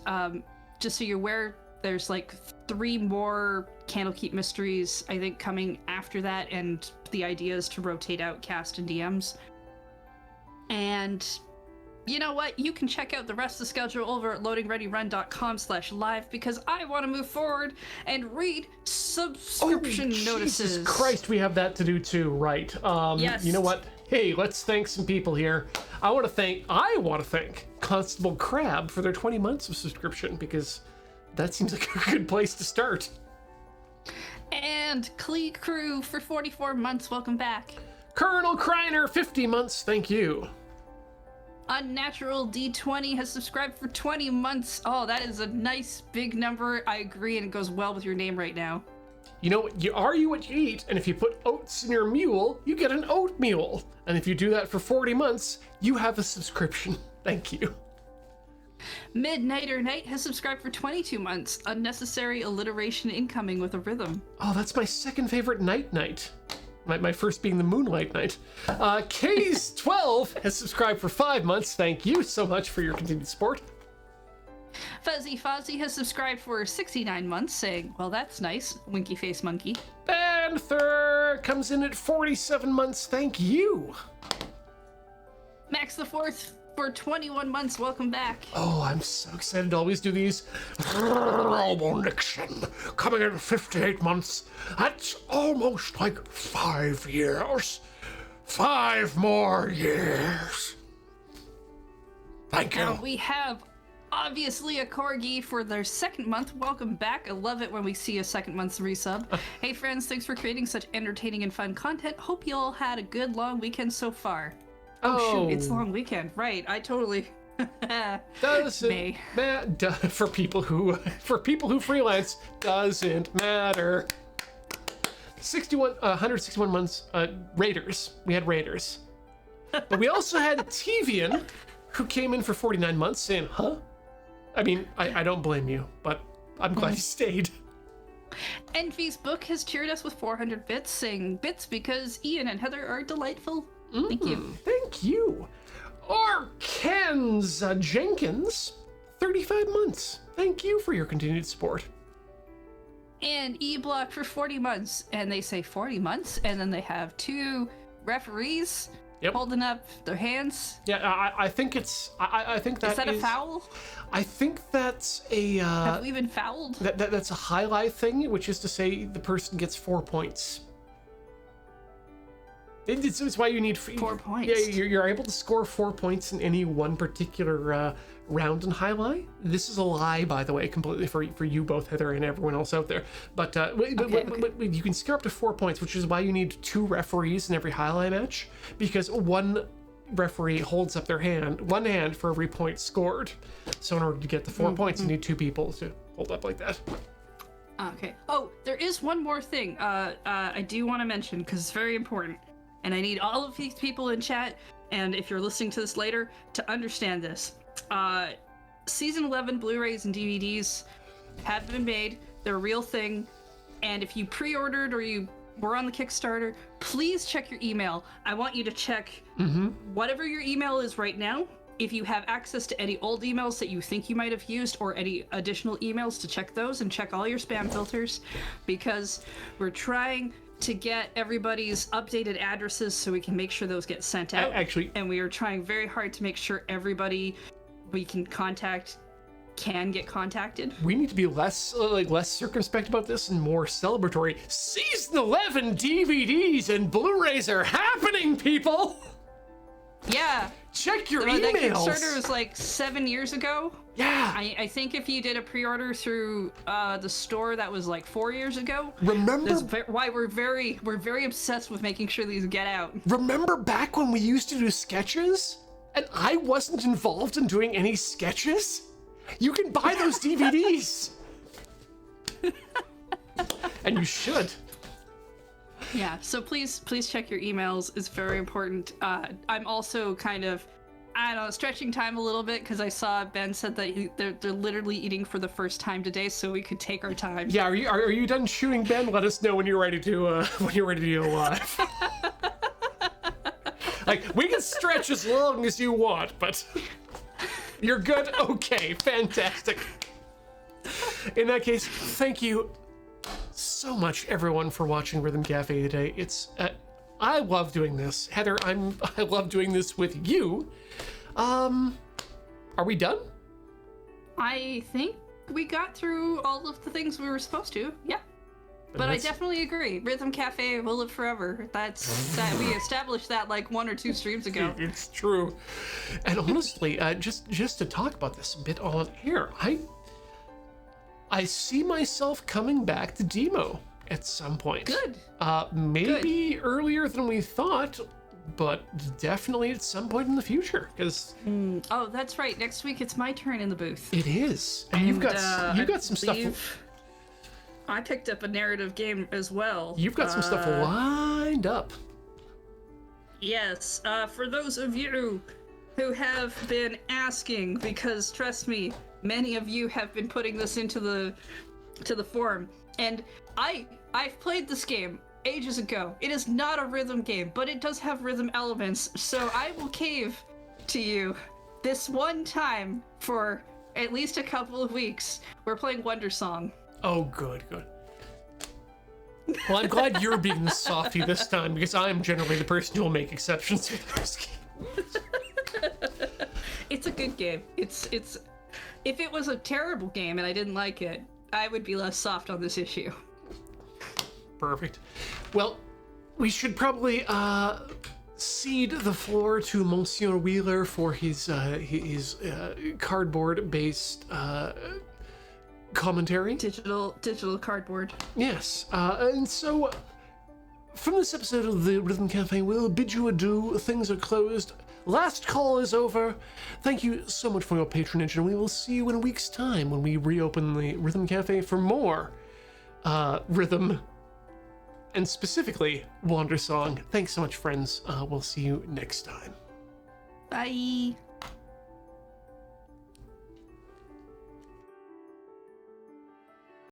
Just so you're aware, there's like 3 more Candlekeep Mysteries, I think, coming after that, and the idea is to rotate out cast and DMs. And you know what? You can check out the rest of the schedule over at loadingreadyrun.com/live, because I want to move forward and read subscription notices. Jesus Christ, we have that to do too, right? Yes. You know what? Hey, let's thank some people here. I want to thank Constable Crab for their 20 months of subscription, because that seems like a good place to start. And Klee Crew for 44 months, welcome back. Colonel Kreiner, 50 months, thank you. Unnatural D20 has subscribed for 20 months. Oh, that is a nice big number. I agree, and it goes well with your name right now. You know, you are what you eat, and if you put oats in your mule, you get an oat mule. And if you do that for 40 months, you have a subscription. Thank you. Midnighter Night has subscribed for 22 months. Unnecessary alliteration incoming with a rhythm. Oh, that's my second favorite night. My first being the Moonlight Night. K's 12 has subscribed for 5 months. Thank you so much for your continued support. Fuzzy Fozzie has subscribed for 69 months, saying, well, that's nice, winky face monkey. Panther comes in at 47 months. Thank you. Max the Fourth for 21 months. Welcome back. Oh, I'm so excited to always do these. Robo Nixon coming in 58 months. That's almost like 5 years. 5 more years. Thank you. And we have obviously a corgi for their 2nd month. Welcome back. I love it when we see a 2nd month's resub. Hey friends, thanks for creating such entertaining and fun content. Hope you all had a good long weekend so far. Oh shoot, it's long weekend, right? I totally doesn't for people who freelance, doesn't matter. 161 months. Raiders. We had Raiders, but we also had Tivian, who came in for 49 months, saying, "Huh." I mean, I don't blame you, but I'm glad you stayed. Envy's Book has cheered us with 400 bits, saying bits because Ian and Heather are delightful. Thank you. Thank you. Arkenza Jenkins, 35 months. Thank you for your continued support. And E-Block for 40 months. And they say 40 months, and then they have 2 referees holding up their hands. Yeah, I think it's... I think that is that a foul? I think that's a... have we been fouled? That's a highlight thing, which is to say the person gets 4 points. It's why you need 4 points. Yeah, you're able to score 4 points in any one particular round in highlight. This is a lie, by the way, completely for you both, Heather, and everyone else out there. But you can score up to 4 points, which is why you need 2 referees in every highlight match, because one referee holds up their one hand for every point scored. So in order to get the 4 points, you need 2 people to hold up like that. Okay. Oh, there is one more thing I do want to mention, because it's very important. And I need all of these people in chat, and if you're listening to this later, to understand this. Season 11 Blu-rays and DVDs have been made. They're a real thing. And if you pre-ordered or you we're on the Kickstarter. Please check your email. I want you to check whatever your email is right now. If you have access to any old emails that you think you might have used or any additional emails, to check those and check all your spam filters, because we're trying to get everybody's updated addresses so we can make sure those get sent out. Actually, And we are trying very hard to make sure everybody we can contact can get contacted. we need to be less circumspect about this and more celebratory. Season 11 DVDs and Blu-rays are happening, people. Yeah. Check your That emails. Kickstarter was like 7 years ago. Yeah. I think if you did a pre-order through the store, that was like 4 years ago. Remember That's why we're very obsessed with making sure these get out. Remember back when we used to do sketches? And I wasn't involved in doing any sketches? You can buy those DVDs. And you should. Yeah, so please check your emails. It's very important. I'm also kind of, I don't know, stretching time a little bit because I saw Ben said that they're literally eating for the first time today, so we could take our time. Yeah, are you done shooting, Ben? Let us know when you're ready to go live. Like, we can stretch as long as you want, but you're good? Okay, fantastic. In that case, thank you so much, everyone, for watching Rhythm Cafe today. It's I love doing this. Heather, I love doing this with you. Are we done? I think we got through all of the things we were supposed to. Yeah. But I definitely agree. Rhythm Cafe will live forever. That we established that like 1 or 2 streams ago. It's true. And honestly, just to talk about this a bit on air, I see myself coming back to Deemo at some point. Good. Maybe earlier than we thought, but definitely at some point in the future. Because Oh, that's right. Next week it's my turn in the booth. it is, and you've got some stuff. I picked up a narrative game as well. You've got some stuff lined up. Yes. For those of you who have been asking, because trust me, many of you have been putting this into the forum, and I've played this game ages ago. It is not a rhythm game, but it does have rhythm elements, so I will cave to you this one time for at least a couple of weeks. We're playing Wonder Song. Oh, good. Well, I'm glad you're being the softie this time, because I am generally the person who will make exceptions with this game. It's a good game. It's if it was a terrible game and I didn't like it, I would be less soft on this issue. Perfect. Well, we should probably cede the floor to Monsieur Wheeler for his cardboard-based commentary. Digital cardboard. Yes, and so from this episode of the Rhythm Cafe, we'll bid you adieu. Things are closed. Last call is over. Thank you so much for your patronage, and we will see you in a week's time when we reopen the Rhythm Cafe for more rhythm, and specifically Wander Song. Thanks so much, friends. We'll see you next time. Bye.